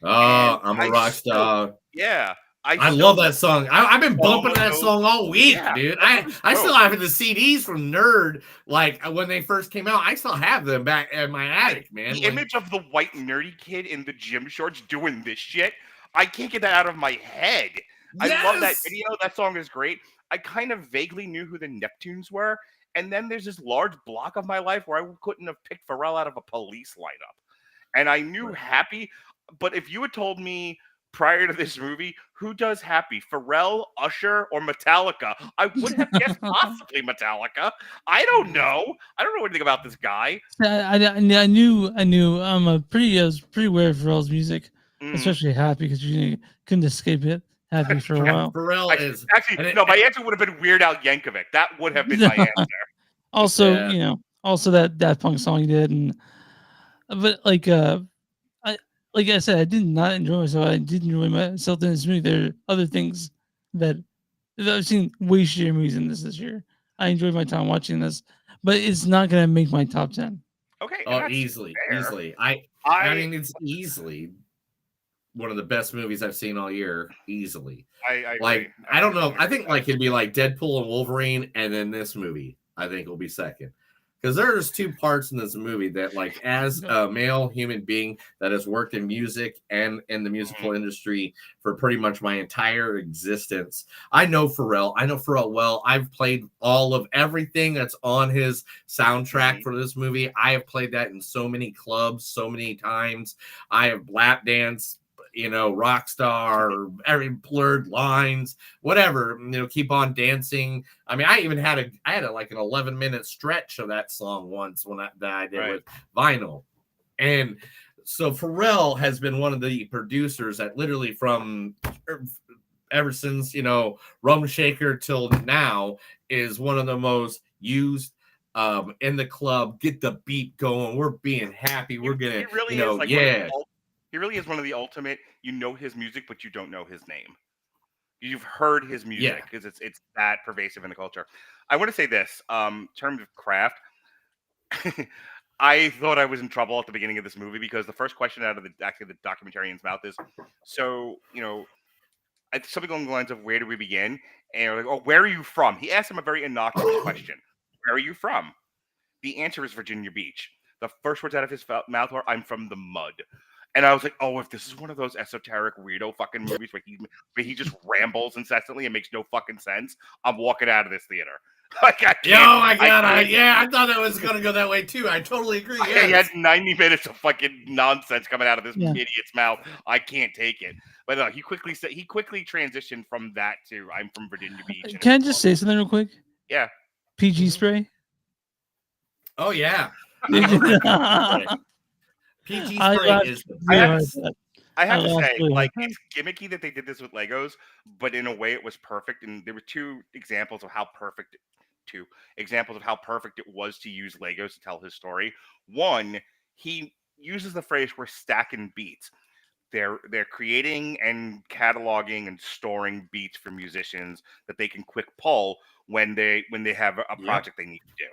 Oh, I'm a rock star. Yeah. I love that song. I've been bumping that song all week, dude. I still have the CDs from Nerd, like when they first came out. I still have them back in my attic, man. The image of the white nerdy kid in the gym shorts doing this shit, I can't get that out of my head. I love that video. That song is great. I kind of vaguely knew who the Neptunes were. And then there's this large block of my life where I couldn't have picked Pharrell out of a Police lineup. And I knew Happy. But if you had told me prior to this movie, who does Happy? Pharrell, Usher, or Metallica? I would have guessed possibly Metallica. I don't know. I don't know anything about this guy. I knew. I was pretty aware of Pharrell's music, especially Happy, because you couldn't escape it. Happy for a while. Pharrell is actually no. My answer would have been Weird Al Yankovic. That would have been my answer. Also, also that punk song he did, but like I said, I did not enjoy myself. I did enjoy myself in this movie. There are other things that I've seen way shittier movies than this year. I enjoyed my time watching this, but it's not gonna make my top 10. Okay. Oh, easily. I mean, it's easily one of the best movies I've seen all year. Easily. I don't know. I think it'd be like Deadpool and Wolverine, and then this movie. I think will be second. Because there's two parts in this movie that, like, as a male human being that has worked in music and in the musical industry for pretty much my entire existence, I know Pharrell. I know Pharrell well. I've played all of everything that's on his soundtrack for this movie. I have played that in so many clubs, so many times. I have lap danced, Rockstar, every Blurred Lines, whatever, Keep on Dancing. I mean, I had like an 11-minute stretch of that song once that I did with vinyl. And so Pharrell has been one of the producers that literally from ever since, Rum Shaker till now is one of the most used in the club. Get the beat going. We're being happy. We're going to, He really is one of the ultimate, his music, but you don't know his name. You've heard his music because it's that pervasive in the culture. I want to say this, in terms of craft, I thought I was in trouble at the beginning of this movie because the first question out of the documentarian's mouth is, something along the lines of, where do we begin? And we're like, oh, where are you from? He asked him a very innocuous question. Where are you from? The answer is Virginia Beach. The first words out of his mouth were, I'm from the mud. And I was like, oh, if this is one of those esoteric weirdo fucking movies where he just rambles incessantly and makes no fucking sense, I'm walking out of this theater. Like, I can't. Oh my God. I thought that was going to go that way too. I totally agree. He had 90 minutes of fucking nonsense coming out of this idiot's mouth. I can't take it. But no, he quickly transitioned from that to, I'm from Virginia Beach. Can I just say something real quick? Yeah. PG Spray? Oh, yeah. PG Spray is. I have to say, it's gimmicky that they did this with Legos, but in a way it was perfect. And there were two examples of how perfect it was to use Legos to tell his story. One, he uses the phrase, we're stacking beats. they're creating and cataloging and storing beats for musicians that they can quick pull when they have a project they need to do.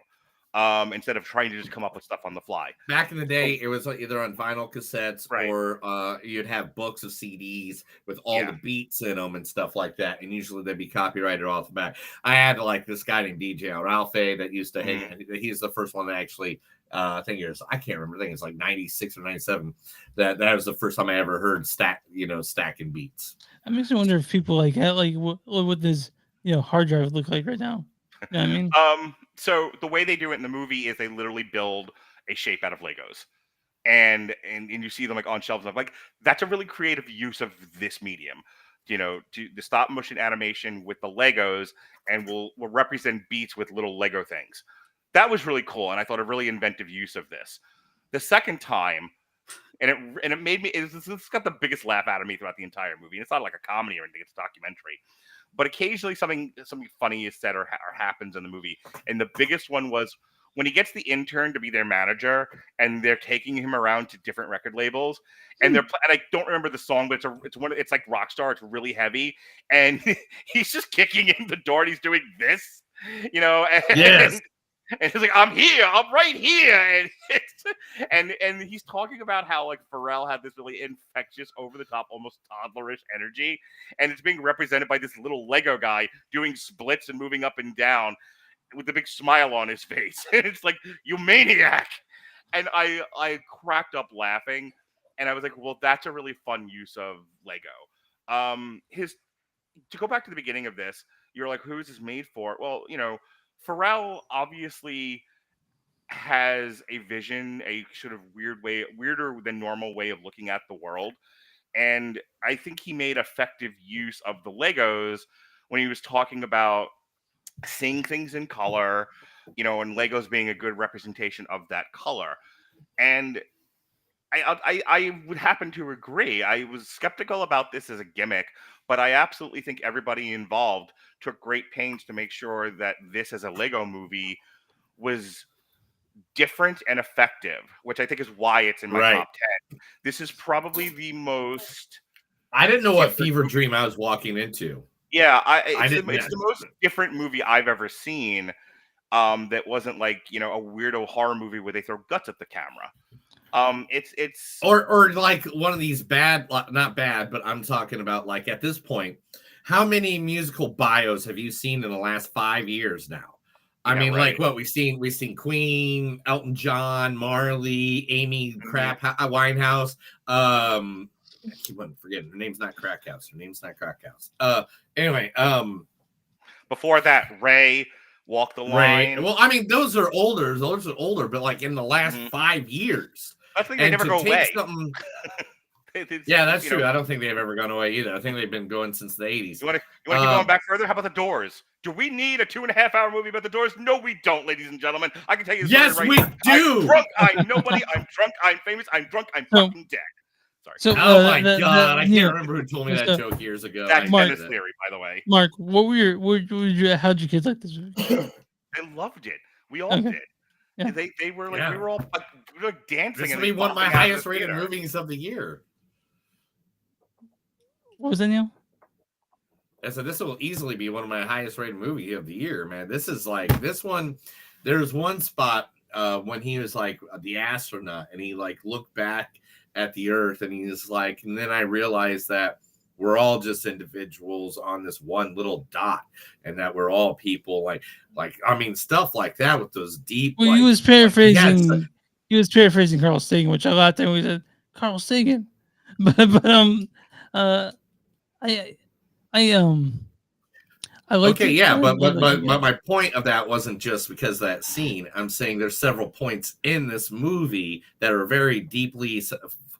Instead of trying to just come up with stuff on the fly. Back in the day, it was either on vinyl cassettes or you'd have books of CDs with all the beats in them and stuff like that. And usually they'd be copyrighted off the back. I had like this guy named DJ Ralphie that used to hang. He's the first one that actually, I think I can't remember. I think it's like 96 or 97. That was the first time I ever heard stacking beats. It makes me wonder if people like what this hard drive would look like right now. You know what I mean? So the way they do it in the movie is they literally build a shape out of Legos, and you see them like on shelves. I'm like, that's a really creative use of this medium, to the stop motion animation with the Legos, and we'll represent beats with little Lego things. That was really cool, and I thought a really inventive use of this. The second time, and it made me. It's got the biggest laugh out of me throughout the entire movie. And it's not like a comedy or anything; it's a documentary. But occasionally something funny is said or happens in the movie. And the biggest one was when he gets the intern to be their manager, and they're taking him around to different record labels, and and I don't remember the song, but it's like Rockstar. It's really heavy, and he's just kicking in the door, and he's doing this, Yes. And he's like, I'm here, I'm right here. And he's talking about how like Pharrell had this really infectious, over the top, almost toddlerish energy. And it's being represented by this little Lego guy doing splits and moving up and down with a big smile on his face. And it's like, you maniac. And I cracked up laughing. And I was like, well, that's a really fun use of Lego. To go back to the beginning of this, you're like, who is this made for? Well, Pharrell obviously has a vision, a sort of weirder than normal way of looking at the world. And I think he made effective use of the Legos when he was talking about seeing things in color, and Legos being a good representation of that color. And I would happen to agree. I was skeptical about this as a gimmick, but I absolutely think everybody involved took great pains to make sure that this as a Lego movie was different and effective, which I think is why it's in my top 10. This is probably the most... I didn't know what fever dream I was walking into. Yeah, it's the most different movie I've ever seen that wasn't like, a weirdo horror movie where they throw guts at the camera. It's or like one of these not bad, but I'm talking about like at this point, how many musical bios have you seen in the last 5 years now? I mean, like what we've seen Queen, Elton John, Marley, Amy Winehouse. I keep on forgetting her name's not Crackhouse. Anyway, before that, Ray, Walk the Line. Well, I mean, those are older. But like in the last 5 years. I think they never go away. Yeah, that's true. I don't think they've ever gone away either. I think they've been going since the 80s. You want to keep going back further? How about The Doors? Do we need a 2.5-hour movie about The Doors? No, we don't, ladies and gentlemen. I can tell you this yes, right we now. do. I'm drunk. I'm nobody. I'm drunk. I'm famous. I'm drunk. I'm fucking dead. Sorry. So, oh my God, I can't remember who told me that joke years ago. That's Dennis Leary, by the way. Mark, how'd you kids like this movie? They loved it. We all did. Yeah. They were like, we were all like dancing. This will be one of my highest rated movies of the year. What was that, Neil? I said this will easily be one of my highest rated movie of the year, man. This is like this one. There's one spot when he was like the astronaut, and he like looked back at the Earth, and he's like, and then I realized that we're all just individuals on this one little dot, and that we're all people. Like I mean, stuff like that with those deep. Well, like, he was paraphrasing. He was paraphrasing Carl Sagan, which I laughed at when he said Carl Sagan, but I like. Okay, yeah, but my point of that wasn't just because of that scene. I'm saying there's several points in this movie that are very deeply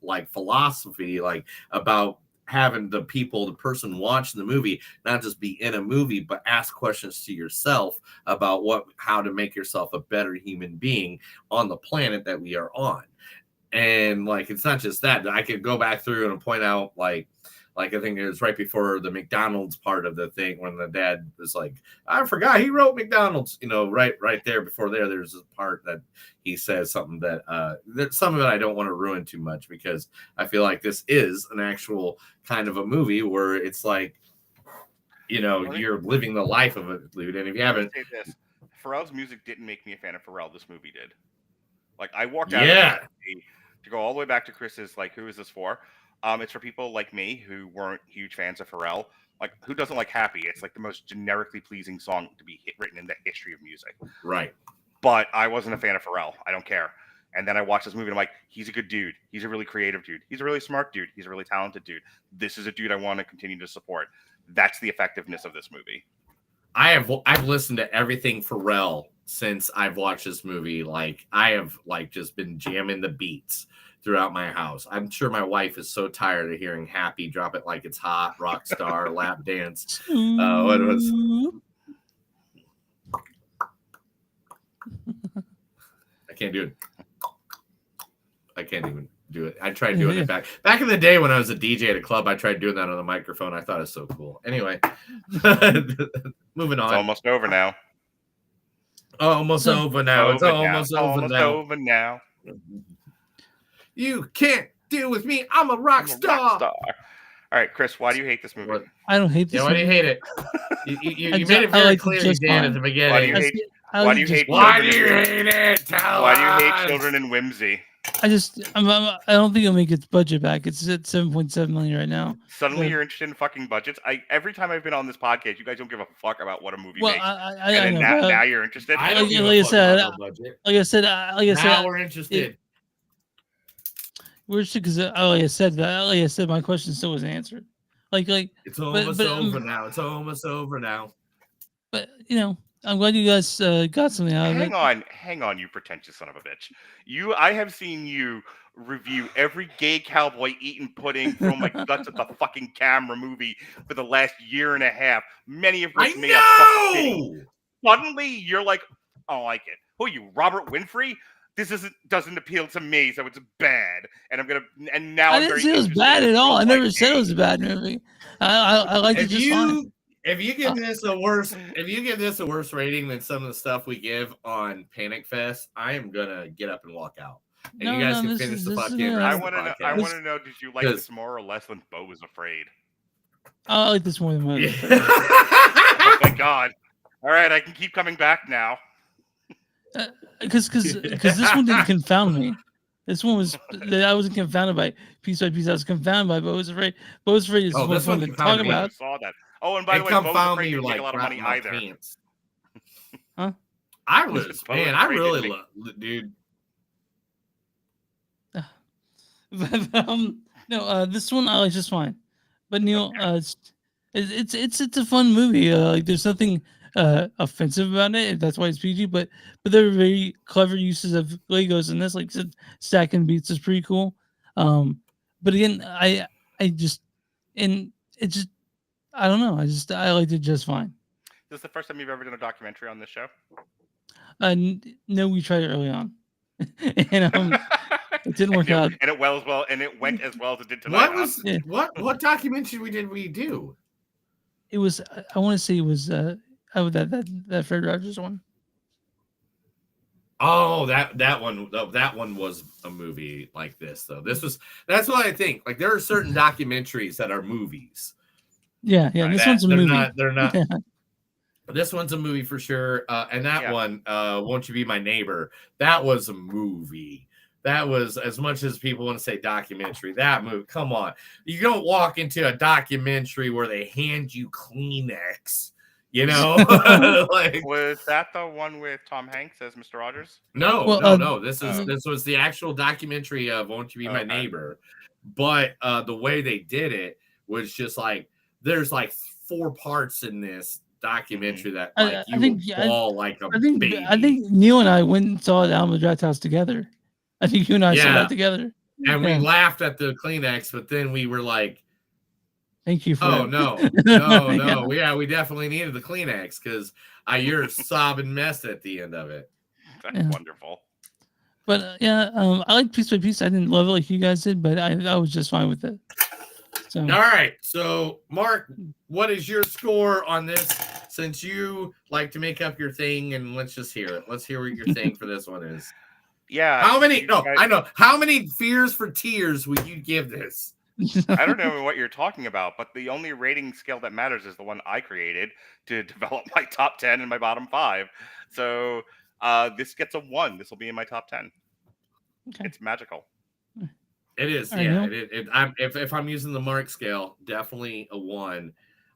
like philosophy, like about having the person watching the movie not just be in a movie, but ask questions to yourself about how to make yourself a better human being on the planet that we are on. And like, it's not just that. I could go back through and point out like Like I think it was right before the McDonald's part of the thing when the dad was like, I forgot he wrote McDonald's. Right there before there's a part that he says something that some of it I don't want to ruin too much because I feel like this is an actual kind of a movie where it's like, you're living the life of a dude. And if you haven't, say this, Pharrell's music didn't make me a fan of Pharrell. This movie did. Like I walked out to go all the way back to Chris's, like, who is this for? It's for people like me who weren't huge fans of Pharrell. Like, who doesn't like Happy? It's like the most generically pleasing song to be written in the history of music. Right. But I wasn't a fan of Pharrell. I don't care. And then I watched this movie and I'm like, he's a good dude. He's a really creative dude. He's a really smart dude. He's a really talented dude. This is a dude I want to continue to support. That's the effectiveness of this movie. I've listened to everything Pharrell since I've watched this movie. Like I have just been jamming the beats throughout my house. I'm sure my wife is so tired of hearing Happy, Drop It Like It's Hot, Rockstar, Lap Dance. What was? I can't do it. I can't even do it. I tried doing it back in the day when I was a DJ at a club. I tried doing that on the microphone. I thought it was so cool. Anyway, moving on. It's almost over now. Almost over now. It's almost over now. You can't deal with me. I'm a rock star. All right, Chris, why do you hate this movie? I don't hate this movie. Why do you hate it? You made it very clear you did at the beginning. Why do you hate it? Why do you hate it? Why do you hate Children in Whimsy? I don't think it'll make its budget back. It's at 7.7 million right now. Suddenly you're interested in fucking budgets. Every time I've been on this podcast, you guys don't give a fuck about what a movie makes. Now you're interested. I don't give a fuck about no budget. Like I said, now we're interested. We're interested because, like I said, my question still wasn't answered. It's almost over now. It's almost over now. But I'm glad you guys got something out of it. Hang on, you pretentious son of a bitch. I have seen you review every gay cowboy eating pudding, throwing my guts at the fucking camera movie for the last year and a half, many of which made up fucking city. Suddenly, you're like, I don't like it. Who are you, Robert Winfrey? This doesn't appeal to me, so it's bad. And now I didn't say it was bad at all. I never said it was a bad movie. I liked it just fine. If you give this a worse rating than some of the stuff we give on Panic Fest, I am gonna get up and walk out. And you guys can finish the fucking. I want to know. Did you like this more or less than Beau Was Afraid? I like this more than Beau Was Afraid. Oh my god! All right, I can keep coming back now. Because this one didn't confound me. This one I wasn't confounded by piece by piece. I was confounded by Beau Was Afraid. Beau Was Afraid is more fun to talk about. I saw that. Oh, and by the way, Beau Was Afraid didn't make a lot of money either. Huh? I really love, dude. No, this one I like just fine. But Neil, it's a fun movie. There's nothing offensive about it. That's why it's PG. But there are very clever uses of Legos in this. Like stacking beats is pretty cool. But again, I don't know. I liked it just fine. Is this the first time you've ever done a documentary on this show? No, we tried it early on, and it didn't work out. And it went as well as it did tonight. What documentary did we do? It was. I want to say it was that Fred Rogers one. Oh, that one was a movie like this though. That's what I think. Like there are certain documentaries that are movies. Yeah. This one's a movie. They're not. Yeah. This one's a movie for sure. And that one, Won't You Be My Neighbor? That was a movie. That was, as much as people want to say documentary, that movie. Come on, you don't walk into a documentary where they hand you Kleenex. Was that the one with Tom Hanks as Mr. Rogers? No. This was the actual documentary of Won't You Be My Neighbor. But the way they did it was just like there's like 4 parts in this documentary that baby. I think Neil and I went and saw it at Alamo Drafthouse together. I think you and I saw that together. And we laughed at the Kleenex, but then we were like, thank you for no. Yeah, we definitely needed the Kleenex because you're a sobbing mess at the end of it. That's wonderful. But I like piece by piece. I didn't love it like you guys did, but I was just fine with it. So, all right. So, Mark, what is your score on this? Since you like to make up your thing, and let's just hear it. Let's hear what your thing for this one is. Yeah. How many? No, I know. How many Fears for Tears would you give this? I don't know what you're talking about, but the only rating scale that matters is the one I created to develop my top 10 and my bottom 5. So this gets a 1. This will be in my top 10. Okay. It's magical. It is, All right, yeah. Neil? If I'm using the Mark scale, definitely a 1.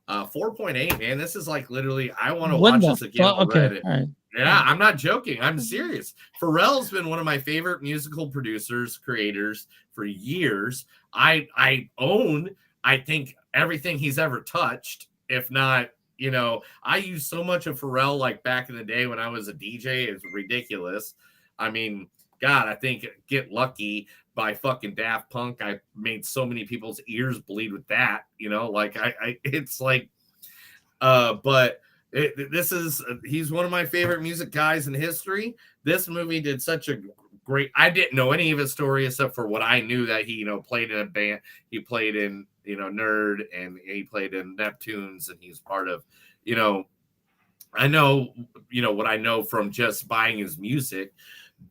4.8, man. This is like literally. I want to watch this again already. All right. Yeah, I'm not joking. I'm serious. Pharrell's been one of my favorite musical producers, creators for years. I own, I think, everything he's ever touched. If not, I use so much of Pharrell like back in the day when I was a DJ. It's ridiculous. I mean, God, I think Get Lucky by fucking Daft Punk. I made so many people's ears bleed with that, it's like, but he's one of my favorite music guys in history. This movie did such a great, I didn't know any of his story except for what I knew, that he, played in a band. He played in, Nerd, and he played in Neptunes, and he's part of, I know, what I know from just buying his music,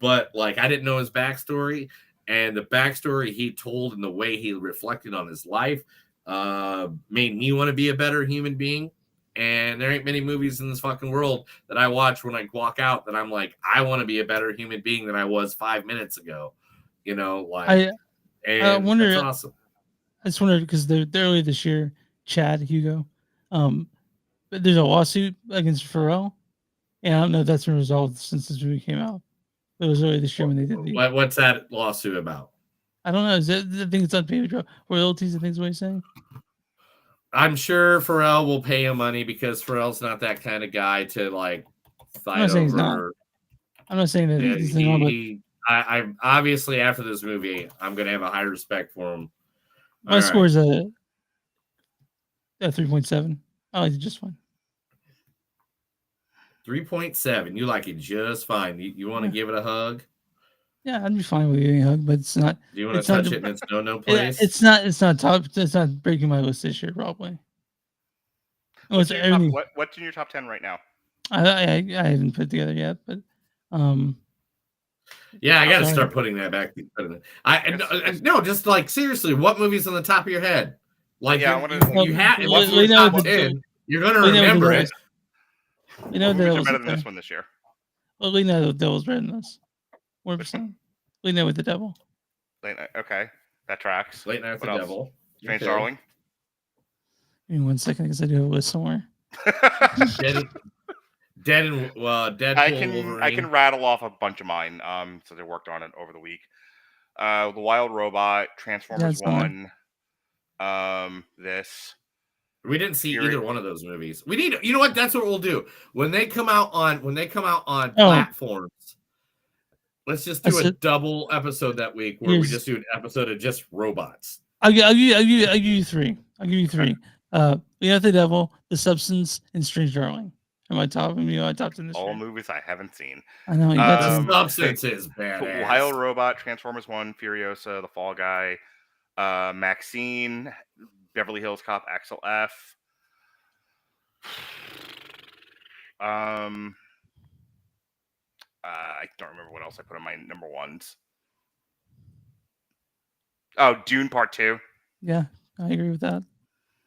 but like, I didn't know his backstory, and the backstory he told and the way he reflected on his life made me want to be a better human being. And there ain't many movies in this fucking world that I watch when I walk out that I'm like, I want to be a better human being than I was 5 minutes ago. I wonder. That's awesome. I just wondered because earlier this year, Chad Hugo, but there's a lawsuit against Pharrell, and I don't know if that's been resolved since this movie came out. It was earlier this year when they did What's that lawsuit about? I don't know. Is that the thing that's unpaid royalties? I think is what he's saying. I'm sure Pharrell will pay him money because Pharrell's not that kind of guy to like fight over. I'm not saying that he's not. I obviously after this movie, I'm gonna have a high respect for him. My score is a 3.7. I like it just fine. 3.7. You like it just fine. You want to give it a hug? Yeah, I'd be fine with giving a hug, but it's not. Do you want to touch it in its no place? It's not top. It's not breaking my list this year, probably. What's in your top 10 right now? I haven't put it together yet, but yeah, I got to start putting that back. No, just like seriously, what movie's on the top of your head? Like you have what's your top 10? You're gonna remember it. You know, movies are better than this one this year. Well, we know the Devil's better than this. 100%. We know with the Devil. Late Night. Okay, that tracks. Late Night with the Devil. Strange Darling. Give me 1 second because I do have a list somewhere. Deadpool. I can rattle off a bunch of mine. So they worked on it over the week. The Wild Robot, Transformers 1. This. We didn't see either one of those movies. We need, you know what? That's what we'll do when they come out on platforms. Let's just do a double episode that week where we just do an episode of just robots. I'll give you 3. I'll give you 3. We have the Devil, The Substance, and Strange Darling. My top 10 this all year. movies I haven't seen. I know. The Substance is badass. Wild Robot, Transformers 1, Furiosa, The Fall Guy, Maxine, Beverly Hills Cop, Axel F. I don't remember what else I put on my number ones. Oh, Dune Part 2. Yeah, I agree with that.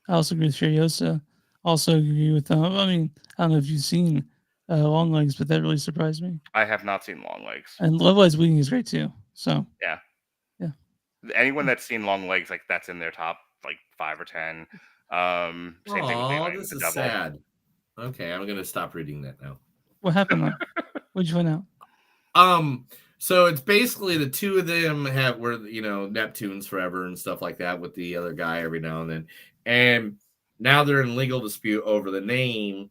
I also agree with Furiosa. Also agree with I mean, I don't know if you've seen Long Legs, but that really surprised me. I have not seen Long Legs. And Love Lies Bleeding is great too. So yeah. Anyone that's seen Long Legs, like that's in their top like 5 or 10. Same thing with this is Devil. sad. Okay, I'm gonna stop reading that now. What happened though? What'd you find out? So it's basically the two of them were Neptunes forever and stuff like that with the other guy every now and then, and now they're in legal dispute over the name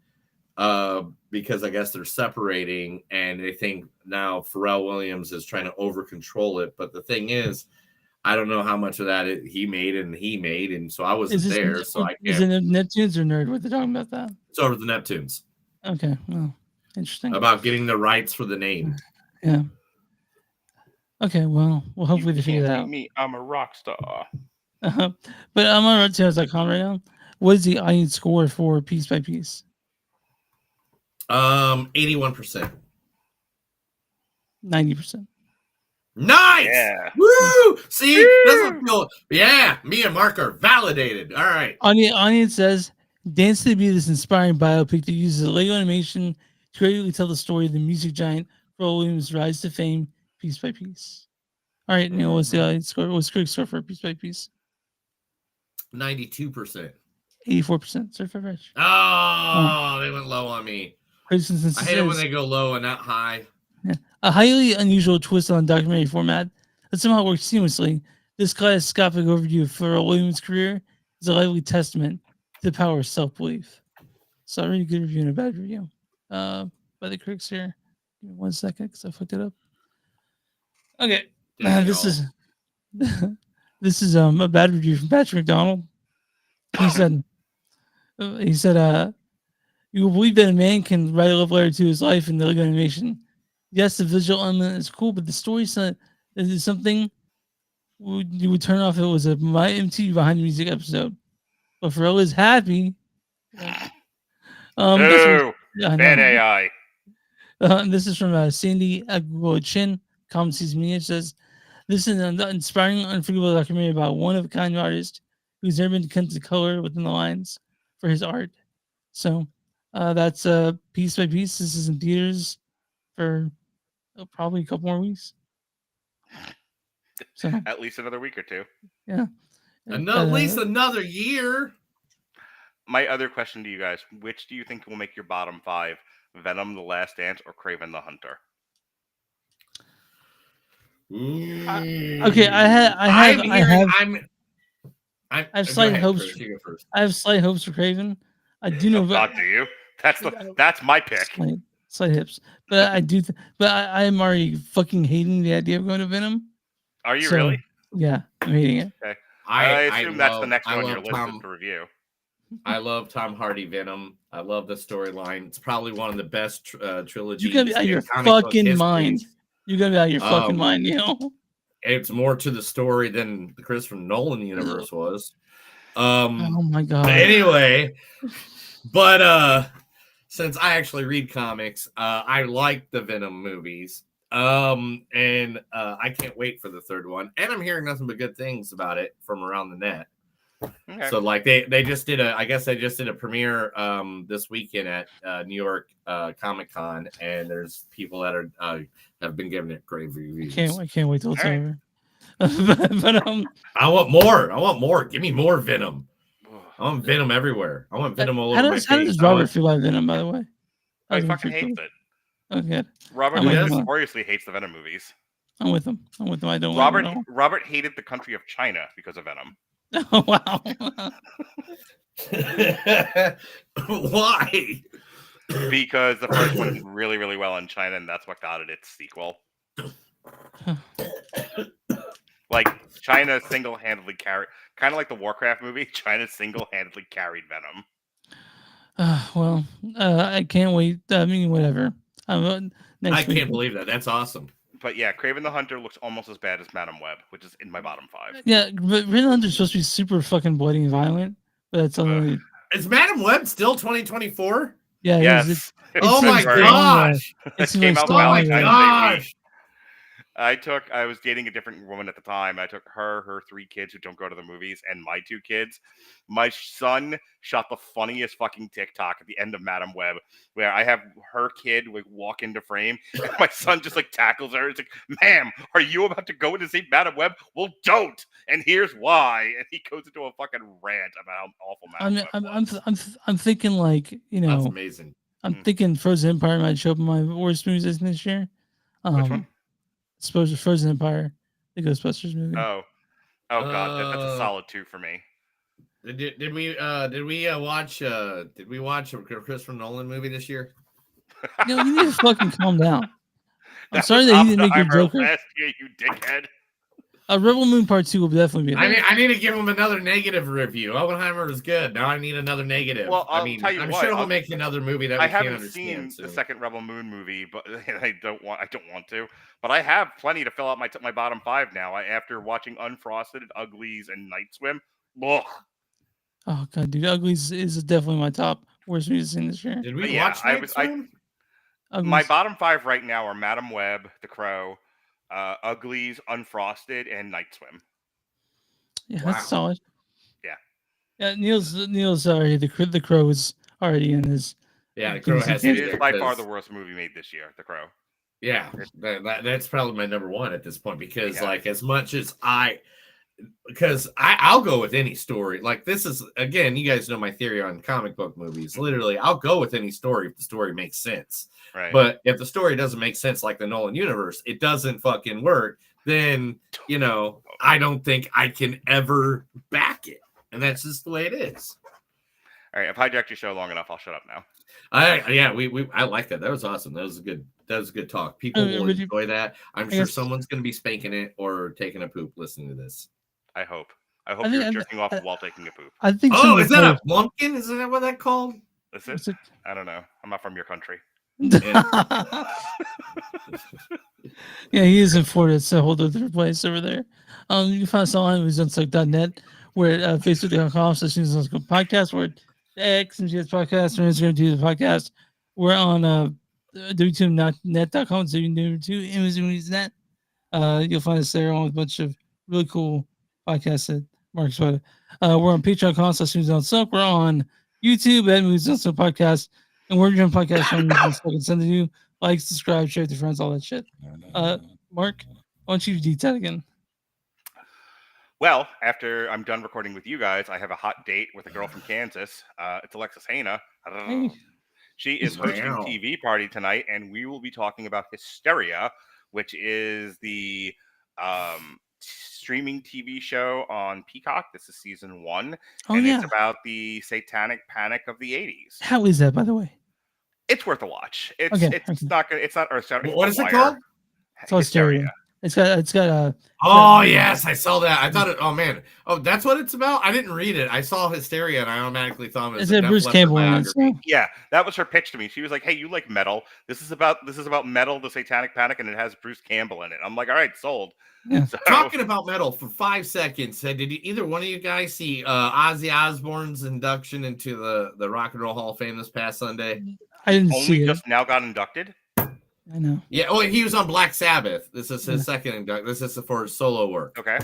because I guess they're separating, and they think now Pharrell Williams is trying to over control it. But the thing is, I don't know how much of that he made, and so I wasn't there. So I can't. Is it Neptunes or Nerd? What they're talking about that? It's over the Neptunes. Okay, well, interesting. About getting the rights for the name. Yeah. Okay, well, hopefully they figure that out. Me, I'm a rock star. But I'm on RottTomatoes.com right now. What is the audience score for Piece by Piece? 81%. 90%. Nice. Yeah. Woo! See, doesn't feel. Yeah, me and Mark are validated. All right. Audience says, Dance to the Beat is inspiring biopic that uses Lego animation to creatively tell the story of the music giant Pharrell Williams' rise to fame piece by piece. All right, Neil, what's the audience score? What's Craig's score for Piece by Piece? 92%. 84%. Certified Rich. Oh, they went low on me. Craig's I hate it when they go low and not high. Yeah. A highly unusual twist on documentary format that somehow works seamlessly. This kaleidoscopic overview of Pharrell Williams' career is a lively testament to the power of self-belief. So a really good review and a bad review by the critics here. Give me 1 second because I fucked it up. Okay, this is a bad review from Patrick McDonald. He said, you will believe that a man can write a love letter to his life in the Lego animation. Yes, the visual element is cool, but the story is something you would turn off if it was a My MTV Behind the Music episode. But Pharrell is happy. Bad AI. This is from Sandy Chin. Common Seas Media. It says, this is an inspiring, unforgettable documentary about one of a kind artist who's never been content to color within the lines for his art. So that's Piece by Piece. This is in theaters for probably a couple more weeks. So at least another week or two. Yeah. At least another year. My other question to you guys, which do you think will make your bottom 5? Venom, The Last Dance, or Kraven the Hunter? Okay, I have slight hopes. I have slight hopes for Kraven. I do know. God, do you? That's my pick. Slight hips, but I do. But I'm already fucking hating the idea of going to Venom. Are you really? Yeah, I'm hating it. Okay. I assume that's the next one on your list to review. I love Tom Hardy Venom. I love the storyline. It's probably one of the best trilogies. You gotta be out of your fucking mind. You gotta be out of your fucking mind, you know. It's more to the story than the Christopher Nolan universe was. Oh my god. But anyway, since I actually read comics, I like the Venom movies. And I can't wait for the third one. And I'm hearing nothing but good things about it from around the net. Okay. So like they just did a premiere this weekend at New York Comic Con, and there's people that are have been giving it great reviews. I can't wait till it's over. but I want more. Give me more Venom. I want Venom everywhere. I want Venom all over my face. How does Robert feel about Venom, by the way? I fucking hates it. Okay. Robert notoriously hates the Venom movies. I'm with him. I don't. Robert hated the country of China because of Venom. Oh wow. Why? Because the first one did really, really well in China, and that's what got it its sequel. Like China single-handedly carried, kind of like the Warcraft movie. China single-handedly carried Venom. I can't wait. I mean, whatever. I can't believe that. That's awesome. But yeah, Kraven the Hunter looks almost as bad as Madam Web, which is in my bottom 5. Yeah, but Kraven the Hunter is supposed to be super fucking bloody and violent. But that's only. Is Madam Web still 2024? Yeah. Yes. Oh my gosh! It came out about like 9 days. I was dating a different woman at the time. I took her 3 kids who don't go to the movies, and my 2 kids. My son shot the funniest fucking TikTok at the end of Madam Web, where I have her kid like walk into frame, and my son just like tackles her. It's like, "Ma'am, are you about to go to see Madam Web? Well, don't. And here's why." And he goes into a fucking rant about how awful Madam Web was. I'm thinking like, you know, that's amazing. I'm thinking Frozen Empire might show up in my worst movies this year. Which one? Suppose Frozen Empire, the Ghostbusters movie. Oh god, that's a solid 2 for me. Did we watch a Christopher Nolan movie this year? No, you need to fucking calm down. I'm sorry that you didn't make your Joker. Last year, you dickhead. Rebel Moon Part 2 will definitely be. I need to give him another negative review. Oppenheimer is good. Now I need another negative. Well, I mean, tell you I'm what, sure he'll make another movie that I we can't haven't understand. seen the second Rebel Moon movie, but I don't want to. But I have plenty to fill out my bottom 5 now. After watching Unfrosted, Uglies, and Night Swim. Ugh. Oh god, dude, Uglies is definitely my top worst movie seen this year. Did we watch Night Swim? My bottom 5 right now are Madam Web, The Crow, Uglies, Unfrosted, and Night Swim. Yeah, that's solid. Yeah. Yeah, Neil's already the Crow is already in his. Yeah, The Crow has. It is by far the worst movie made this year. The Crow. Yeah, that's probably my number 1 at this point because like as much as I'll go with any story. Like this is again, you guys know my theory on comic book movies. Literally, I'll go with any story if the story makes sense. Right. But if the story doesn't make sense, like the Nolan universe, it doesn't fucking work. Then I don't think I can ever back it, and that's just the way it is. All right, I've hijacked your show long enough. I'll shut up now. I like that. That was awesome. That was a good talk. People will enjoy that. I'm sure someone's going to be spanking it or taking a poop listening to this. I hope you're jerking off while taking a poop. I think. Oh, is that a plumpkin? Is that what that called? Is it? I don't know. I'm not from your country. Yeah, he is in Florida. It's a whole other place over there. You can find us online at moviesdonsuck.net. We're at facebook.com/podcast. We're at X and GS Podcast. We're Instagram to the podcast. We're on wtm.net.com. So you can do Movies.net. You'll find us there on a bunch of really cool podcasts that Mark's put. We're on patreon.com/moviesdonsuck. We're on YouTube at Movies Don't Suck Podcast. And we're doing podcasts on Movies Don't Suck. Send it to you. Like, subscribe, share with your friends, all that shit. Mark, why don't you detail again? Well, after I'm done recording with you guys, I have a hot date with a girl from Kansas. It's Alexis Haina. Hey. She is hosting TV Party tonight, and we will be talking about Hysteria, which is the streaming TV show on Peacock. This is season 1, it's about the satanic panic of the 80s. How is that, by the way? It's worth a watch. It's not good. It's not Earth-shattering. What is it called? It's Hysteria. It's got a. Oh yes, I saw that. I thought it. Oh man. Oh, that's what it's about. I didn't read it. I saw Hysteria, and I automatically thought it was. Is it Bruce Campbell? Yeah, that was her pitch to me. She was like, "Hey, you like metal? This is about metal, the Satanic Panic, and it has Bruce Campbell in it." I'm like, "All right, sold." Yeah. So, talking about metal for 5 seconds. Did either one of you guys see Ozzy Osbourne's induction into the Rock and Roll Hall of Fame this past Sunday? I didn't see it. Just now got inducted. I know. Yeah. Oh, he was on Black Sabbath. This is his second induction. This is for his solo work. Okay.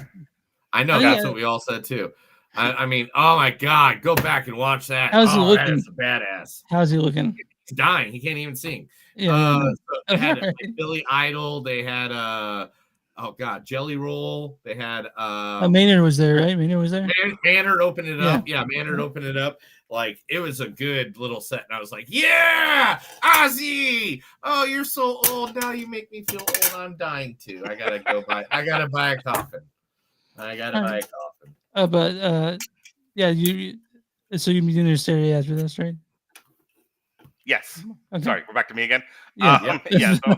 I know that's what we all said too. I mean, oh my God, go back and watch that. How's he looking? That is badass. How's he looking? He's dying. He can't even sing. Yeah. So they had Billy Idol. They had Jelly Roll. They had Maynard was there, right? Maynard was there. Maynard opened it up. Yeah, Maynard opened it up. Like it was a good little set, and I was like, "Yeah, Ozzy! Oh, you're so old now. You make me feel old. I'm dying too. I gotta buy a coffin. Yeah, so you'll be doing your stereo after this, right? Yes. Okay. Sorry, we're back to me again. Yeah. So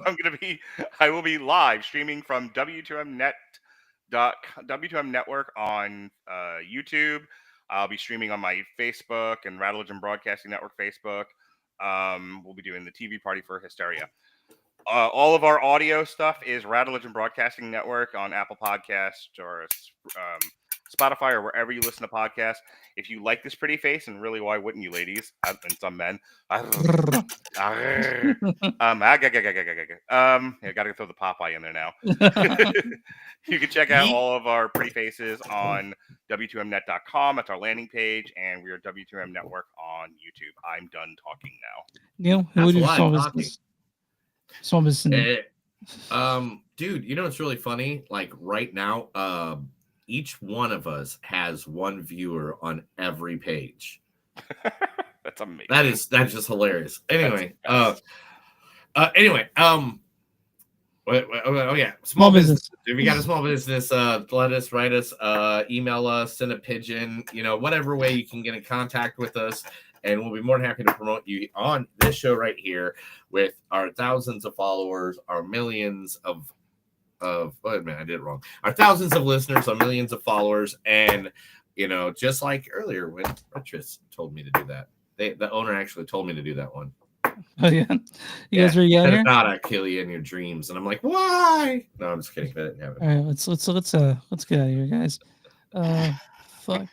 I will be live streaming from W2M Network on YouTube. I'll be streaming on my Facebook and Rattlegion Broadcasting Network Facebook. We'll be doing the TV party for Hysteria. All of our audio stuff is Rattlegion Broadcasting Network on Apple Podcasts or Spotify or wherever you listen to podcasts. If you like this pretty face, and really, why wouldn't you, ladies and some men? I gotta throw the Popeye in there now. You can check out all of our pretty faces on W2Mnet.com. That's our landing page, and we are W2M Network on YouTube. I'm done talking now. Neil, who would you small business? Dude, you know what's really funny? Like right now, each one of us has one viewer on every page. That's amazing. That's just hilarious. Anyway, small business. If you got a small business, let us, write us, email us, send a pigeon, whatever way you can get in contact with us. And we'll be more than happy to promote you on this show right here with our thousands of followers, our millions of wait a minute, I did it wrong. Our thousands of listeners, our millions of followers, and just like earlier when Retris told me to do that. The owner actually told me to do that one. Oh yeah, you guys ready to get out here? Not I kill you in your dreams, and I'm like, why? No, I'm just kidding. I didn't have it. All right, let's get out of here, guys. Fuck.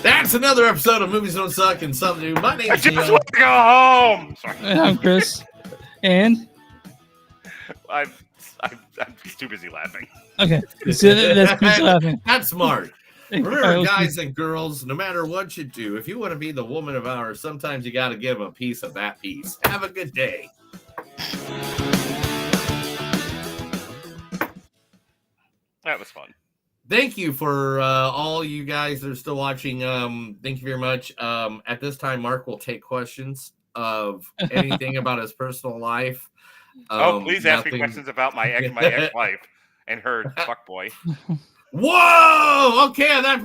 That's another episode of Movies Don't Suck and Something New. My name's I just Neil. want to go home. Sorry. I'm Chris, and I'm too busy laughing. Okay, so that's laughing. That's smart. Remember, All right, guys and girls, no matter what you do, if you want to be the woman of ours, sometimes you got to give them a piece of that piece. Have a good day. That was fun. Thank you for all you guys that are still watching. Thank you very much. At this time, Mark will take questions of anything about his personal life. Please ask me questions about my ex-wife and her fuckboy. Whoa! Okay, that.